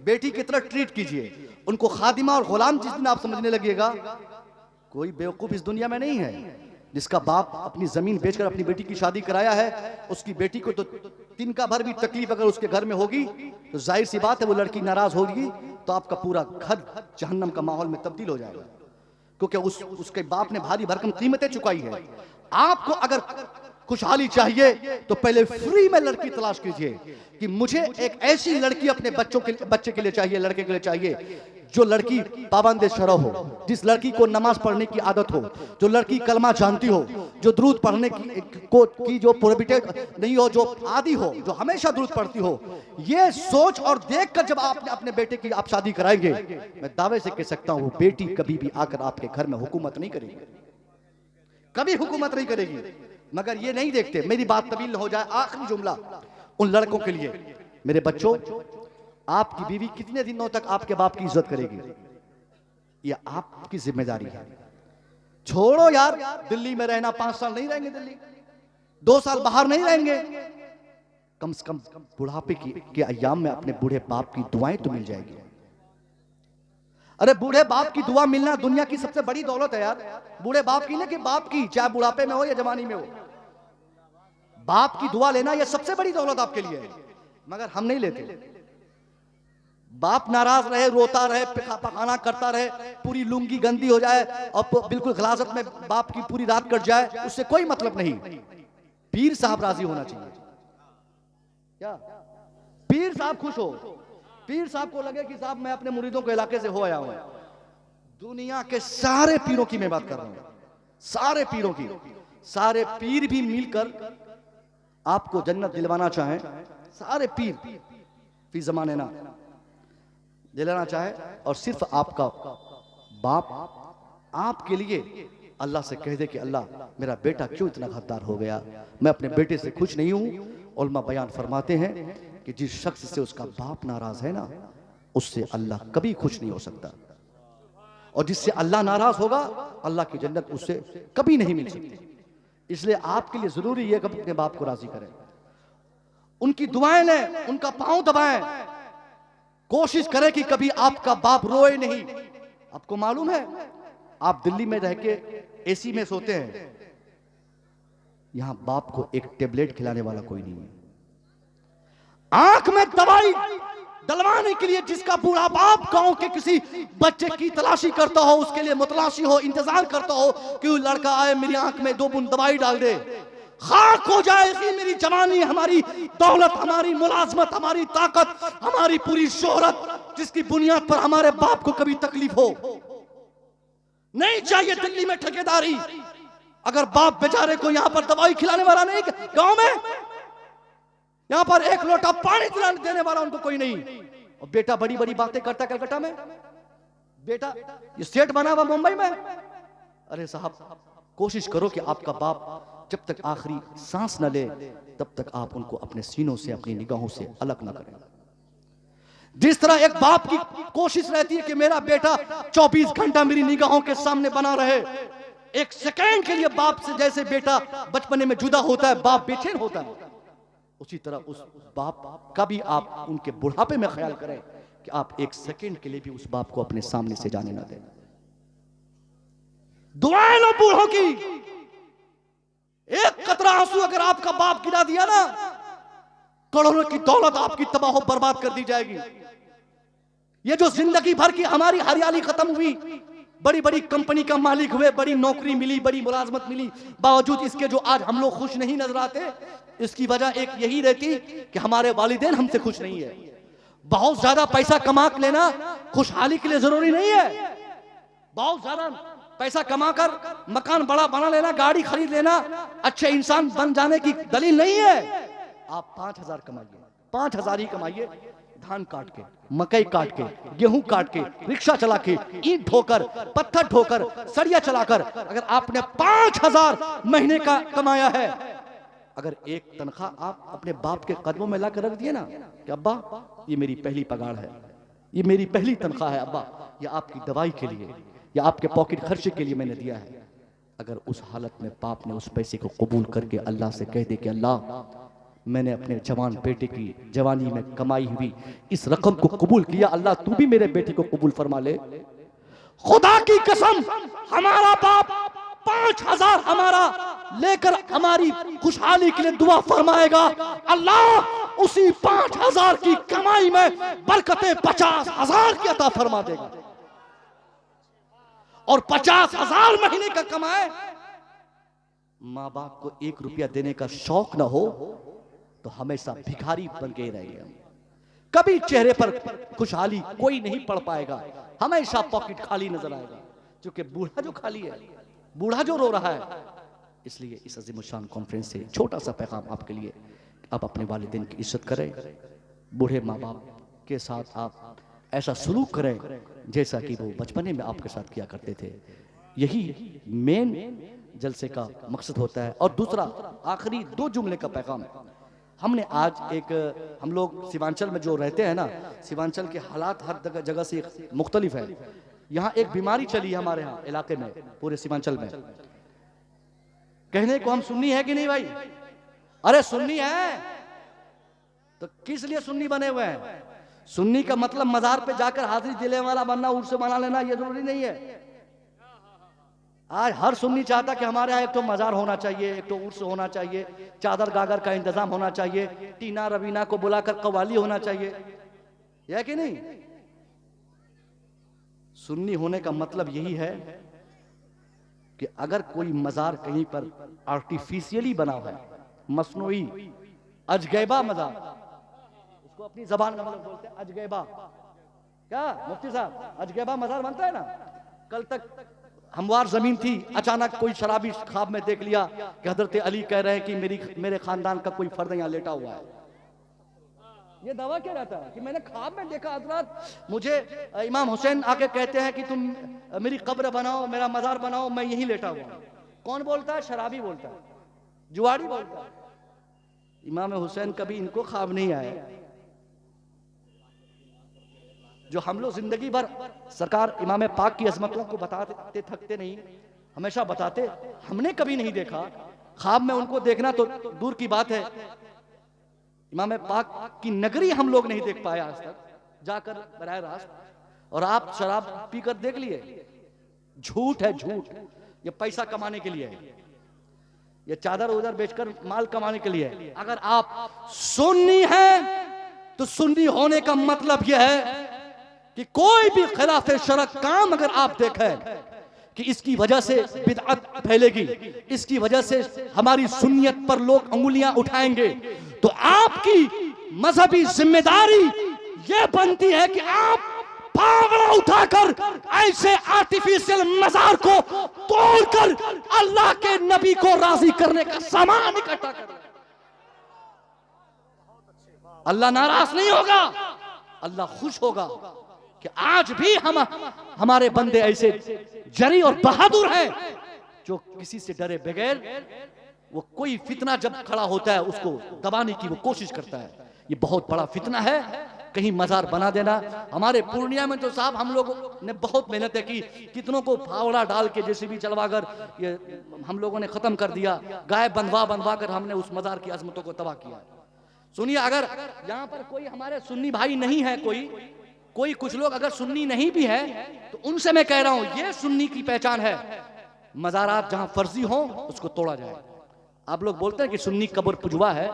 बेटी की तरह ट्रीट कीजिए। उनको खादिमा और गुलाम जिस दिन आप समझने लगिएगा, कोई बेवकूफ इस दुनिया में नहीं है जिसका बाप अपनी जमीन बेचकर अपनी बेटी की शादी कराया है। उसकी बेटी को तो तिनका भर भी तकलीफ अगर उसके घर में होगी तो जाहिर सी बात है वो लड़की नाराज होगी, तो आपका पूरा घर जहन्नम का माहौल में तब्दील हो जाएगा, क्योंकि उसके बाप ने भारी भरकम कीमतें चुकाई है। आपको अगर खुशहाली चाहिए तो पहले फ्री में लड़की तलाश कीजिए कि मुझे एक ऐसी लड़की अपने बच्चे के लिए चाहिए, लड़के के लिए चाहिए, जो लड़की पाबंद शरअ हो, जिस लड़की को नमाज पढ़ने की आदत हो, जो लड़की कलमा जानती हो, जो दुरूद पढ़ने की जो प्रोहिबिटेड नहीं हो, जो आदी हो, जो हमेशा दुरूद पढ़ती हो। ये सोच और देखकर जब आप अपने बेटे की आप शादी कराएंगे, मैं दावे से कह सकता हूं बेटी कभी भी आकर आपके घर में हुकूमत नहीं करेगी, कभी हुकूमत नहीं करेगी। मगर ये नहीं देखते। मेरी बात तवील हो जाए, आखिरी जुमला उन लड़कों के लिए, मेरे बच्चों, आपकी बीवी कितने दिनों तक आपके बाप की इज्जत करेगी, ये आपकी जिम्मेदारी है। छोड़ो यार, दिल्ली में रहना 5 साल नहीं रहेंगे, दिल्ली 2 साल बाहर नहीं रहेंगे, कम से कम बुढ़ापे के अय्याम में अपने बूढ़े बाप की दुआएं तो मिल जाएगी। अरे बूढ़े बाप की दुआ मिलना दुनिया की सबसे बड़ी दौलत है यार। बूढ़े बाप की ना, कि बाप की, चाहे बुढ़ापे में हो या जवानी में हो, बाप की दुआ लेना यह सबसे बड़ी दौलत आपके लिए है। मगर हम नहीं लेते। बाप नाराज रहे, रोता रहे, पखाना करता रहे, पूरी लुंगी गंदी हो जाए और बिल्कुल गलाजत में बाप की पूरी रात कट जाए, उससे कोई मतलब नहीं। पीर साहब राजी होना चाहिए। क्या पीर साहब खुश हो, पीर साहब को लगे कि साहब मैं अपने मुरीदों के इलाके से हो आया हूं। दुनिया के सारे पीरों की मैं बात कर रहा हूं, सारे पीरों की। सारे पीर भी मिलकर आपको जन्नत दिलवाना चाहें, सारे पीर फी ज़माने ना दिलाना चाहे, और सिर्फ आपका बाप आपके लिए अल्लाह से कह दे कि अल्लाह मेरा बेटा क्यों इतना गद्दार हो गया, मैं अपने बेटे से खुश नहीं हूं। उलमा बयान फरमाते हैं कि जिस शख्स से उसका बाप नाराज है ना, उससे अल्लाह कभी खुश नहीं हो सकता, और जिससे अल्लाह नाराज होगा अल्लाह की जन्नत उससे कभी नहीं मिल सकती। इसलिए आपके लिए जरूरी है कि अपने बाप को राजी करें, उनकी दुआएं लें, उनका पांव दबाएं, कोशिश करें कि कभी आपका बाप रोए नहीं। आपको मालूम है, आप दिल्ली में रह के एसी में सोते हैं, यहां बाप को एक टेबलेट खिलाने वाला कोई नहीं है। आंख में दवाई डलवाने के लिए जिसका बूढ़ा बाप गांव के किसी बच्चे की तलाशी करता हो, उसके लिए मुतलाशी हो, इंतजार करता हो कि वो लड़का आए मेरी आंख में 2 बूंद दवाई डाल दे, खाक हो जाएगी मेरी जवानी, हमारी दौलत, हमारी मुलाजमत, हमारी ताकत, हमारी पूरी शोहरत, जिसकी बुनियाद पर हमारे बाप को कभी तकलीफ हो। नहीं चाहिए दिल्ली में ठेकेदारी। अगर बाप बेचारे को यहां पर दवाई खिलाने वाला नहीं, गांव में यहां पर एक लोटा पानी देने वाला उनको कोई नहीं, और बेटा बड़ी बड़ी बातें करता कलकत्ता में, बेटा ये सेठ बना हुआ मुंबई में। अरे साहब, कोशिश करो कि आपका बाप जब तक आखिरी सांस न ले तब तक आप उनको अपने सीनों से, अपनी निगाहों से अलग न करें। जिस तरह एक बाप की कोशिश रहती है कि मेरा बेटा 24 घंटा मेरी निगाहों के सामने बना रहे, एक सेकंड के लिए बाप से जैसे बेटा बचपने में जुदा होता है, बाप बेचैन होता है, उसी तरह उस बाप का भी आप उनके बुढ़ापे में ख्याल करें कि आप एक सेकंड के लिए भी उस बाप को अपने सामने से जाने ना दें। दुआएं लो बूढ़ों की, एक कतरा आंसू अगर आपका बाप गिरा दिया ना, करोड़ों की दौलत आपकी तबाह बर्बाद कर दी जाएगी। ये जो जिंदगी भर की हमारी हरियाली खत्म हुई, बड़ी बड़ी कंपनी का मालिक हुए, बड़ी नौकरी मिली, बड़ी मुलाजमत मिली, बावजूद इसके जो आज हम लोग खुश नहीं नजर आते, इसकी वजह एक यही रहती कि हमारे वालिदैन हमसे खुश नहीं है। बहुत ज्यादा पैसा कमा लेना खुशहाली के लिए जरूरी नहीं है। बहुत ज्यादा पैसा कमाकर मकान बड़ा बना लेना, गाड़ी खरीद लेना अच्छे इंसान बन जाने की दलील नहीं है। आप 5,000 कमाइए, 5,000 ही कमाइए, धान काट के, मकई काट के, गेहूं काट के, रिक्शा चला के, ईंट ढोकर, पत्थर ढोकर, सरिया चलाकर, अगर आपने 5,000 महीने का कमाया है, अगर एक तनख्वाह आप अपने बाप के कदमों में लाकर रख दिए ना कि अब्बा ये मेरी पहली पगार है, ये मेरी पहली तनख्वाह है अब्बा, ये आपकी दवाई के लिए या आपके पॉकेट खर्चे के लिए मैंने दिया है। अगर उस हालत में बाप ने उस पैसे को कबूल करके अल्लाह से कह दे कि अल्लाह मैंने अपने जवान बेटे की जवानी में कमाई हुई इस रकम को कबूल किया, अल्लाह तू भी मेरे बेटे को कबूल फरमा ले। खुदा की कसम, हमारा बाप 5,000 हमारा लेकर हमारी खुशहाली के लिए दुआ फरमाएगा, अल्लाह उसी 5,000 की कमाई में बरकतें 50,000 की अता फरमा देगा। और 50,000 महीने का कमाए, माँ बाप को 1 रुपया देने का शौक ना हो तो हमेशा भिखारी बन के रहेंगे। कभी चेहरे पर खुशहाली कोई नहीं पढ़ पाएगा, हमेशा पॉकेट खाली नजर आएगा, क्योंकि बूढ़ा जो खाली है, बूढ़ा जो रो रहा है। इसलिए इस अज़ीमुशान कॉन्फ्रेंस से छोटा सा पैगाम आपके लिए, आप अपने वालिदैन की इज्जत करें, बूढ़े माँ बाप के साथ आप ऐसा सलूक करें जैसा कि वो बचपने में आपके साथ किया करते थे। यही मेन जलसे का मकसद होता है। और दूसरा आखिरी 2 जुमले का पैगाम है। हमने आज एक, हम लोग सीमांचल में जो रहते हैं ना, सीमांचल के हालात हर जगह से मुख्तलिफ है। यहाँ एक बीमारी चली है हमारे यहाँ इलाके में, पूरे सीमांचल में। कहने को हम सुन्नी है कि नहीं भाई? अरे सुन्नी है तो किस लिए सुन्नी बने हुए हैं? सुन्नी का मतलब मजार पे जाकर हाजिरी देने वाला बनना, उर्स मना लेना, ये जरूरी नहीं है। आज हर सुन्नी चाहता कि हमारे यहाँ एक तो मजार होना चाहिए, एक तो उर्स होना चाहिए, चादर गागर का इंतजाम होना चाहिए, टीना रवीना को बुलाकर कव्वाली होना चाहिए, यह कि नहीं? सुन्नी होने का मतलब यही है कि अगर कोई मजार कहीं पर आर्टिफिशियली बना हुआ है, मसनूई अजगैबा मजार, उसको अपनी जबान में बोलते हैं अजगैबा। क्या मुफ्ती साहब, अजगैबा मजार बनता है ना। कल तक हमवार जमीन थी, अचानक कोई शराबी ख्वाब में देख लिया कि हजरत अली कह रहे हैं कि मेरे खानदान का कोई फर्द यहाँ लेटा हुआ है। ये दावा क्या रहता है कि मैंने ख्वाब में देखा हजरत, मुझे इमाम हुसैन आके कहते हैं कि तुम मेरी कब्र बनाओ, मेरा मजार बनाओ, मैं यहीं लेटा हुआ हूं। कौन बोलता है? शराबी बोलता है, जुआड़ी बोलता है। इमाम हुसैन कभी इनको ख्वाब नहीं आया। जो हम लोग जिंदगी भर सरकार इमाम पाक की अजमतों को बताते थकते नहीं, हमेशा बताते, हमने कभी नहीं देखा। ख्वाब में उनको देखना तो दूर की बात है, इमाम पाक की नगरी हम लोग नहीं देख पाए आज तक जाकर बराह रास्त। और आप शराब पीकर देख लिए, झूठ है, झूठ। ये पैसा कमाने के लिए है, ये चादर उधर बेचकर माल कमाने के लिए है। अगर आप सुन्नी हैं तो सुन्नी होने का मतलब यह है कि कोई भी खिलाफ शरअ काम अगर आप देखें कि इसकी वजह से बिदअत फैलेगी, इसकी वजह से हमारी सुन्नियत पर लोग अंगुलियां उठाएंगे, तो आपकी मजहबी जिम्मेदारी यह बनती है कि आप फावड़ा उठाकर ऐसे आर्टिफिशियल मजार को तोड़कर अल्लाह के नबी को राजी करने का सामान इकट्ठा करें। अल्लाह नाराज नहीं होगा, अल्लाह खुश होगा कि आज भी हमारे बंदे ऐसे जरी और बहादुर हैं जो किसी से डरे बगैर वो कोई फितना जब खड़ा होता है उसको दबाने की वो कोशिश करता है। ये बहुत बड़ा फितना है, कहीं मजार बना देना। हमारे पूर्णिया में तो साहब हम लोगों ने बहुत मेहनत की, कितनों को फावड़ा डाल के जैसे भी चलवाकर ये हम लोगों ने खत्म कर दिया। गाय बनवा कर हमने उस मजार की अजमतों को तबाह किया। सुनिए, अगर यहाँ पर कोई हमारे सुन्नी भाई नहीं है, कोई कुछ लोग अगर सुन्नी नहीं भी है तो उनसे मैं कह रहा हूं ये सुन्नी की पहचान है, मजारात जहां फर्जी हो उसको तोड़ा जाए। आप लोग बोलते हैं कि सुन्नी कब्र पुजवा है,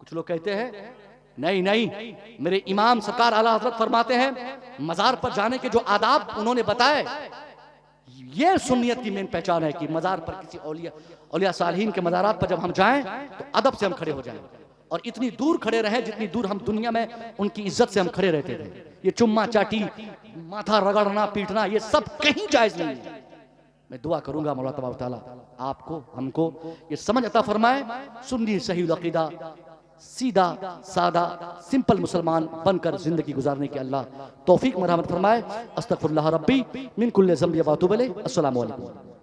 कुछ लोग कहते हैं नहीं, मेरे इमाम सरकार आला हजरत फरमाते हैं मजार पर जाने के जो आदाब उन्होंने बताए, ये सुन्नियत की मेन पहचान है कि मजार पर किसी औलिया सालिहीन के मजारात पर जब हम जाएं तो अदब से हम खड़े हो जाएं और इतनी दूर खड़े रहे जितनी दूर हम दुनिया में उनकी इज्जत से हम खड़े रहते थे। ये चुम्मा चाटी, माथा रगड़ना, पीटना, ये सब कहीं जायज नहीं है। मैं दुआ करूंगा मौला तबारक तआला आपको हमको ये समझ अता फरमाए, सुन्नी सही अकीदा, सीधा सादा सिंपल मुसलमान बनकर जिंदगी गुजारने के अल्लाह तौफीक मरहमत फरमाए। अस्तगफिरुल्लाह रब्बी मिन कुल्ली ज़ंबि व अतूबु इलैह। अस्सलामु अलैकुम।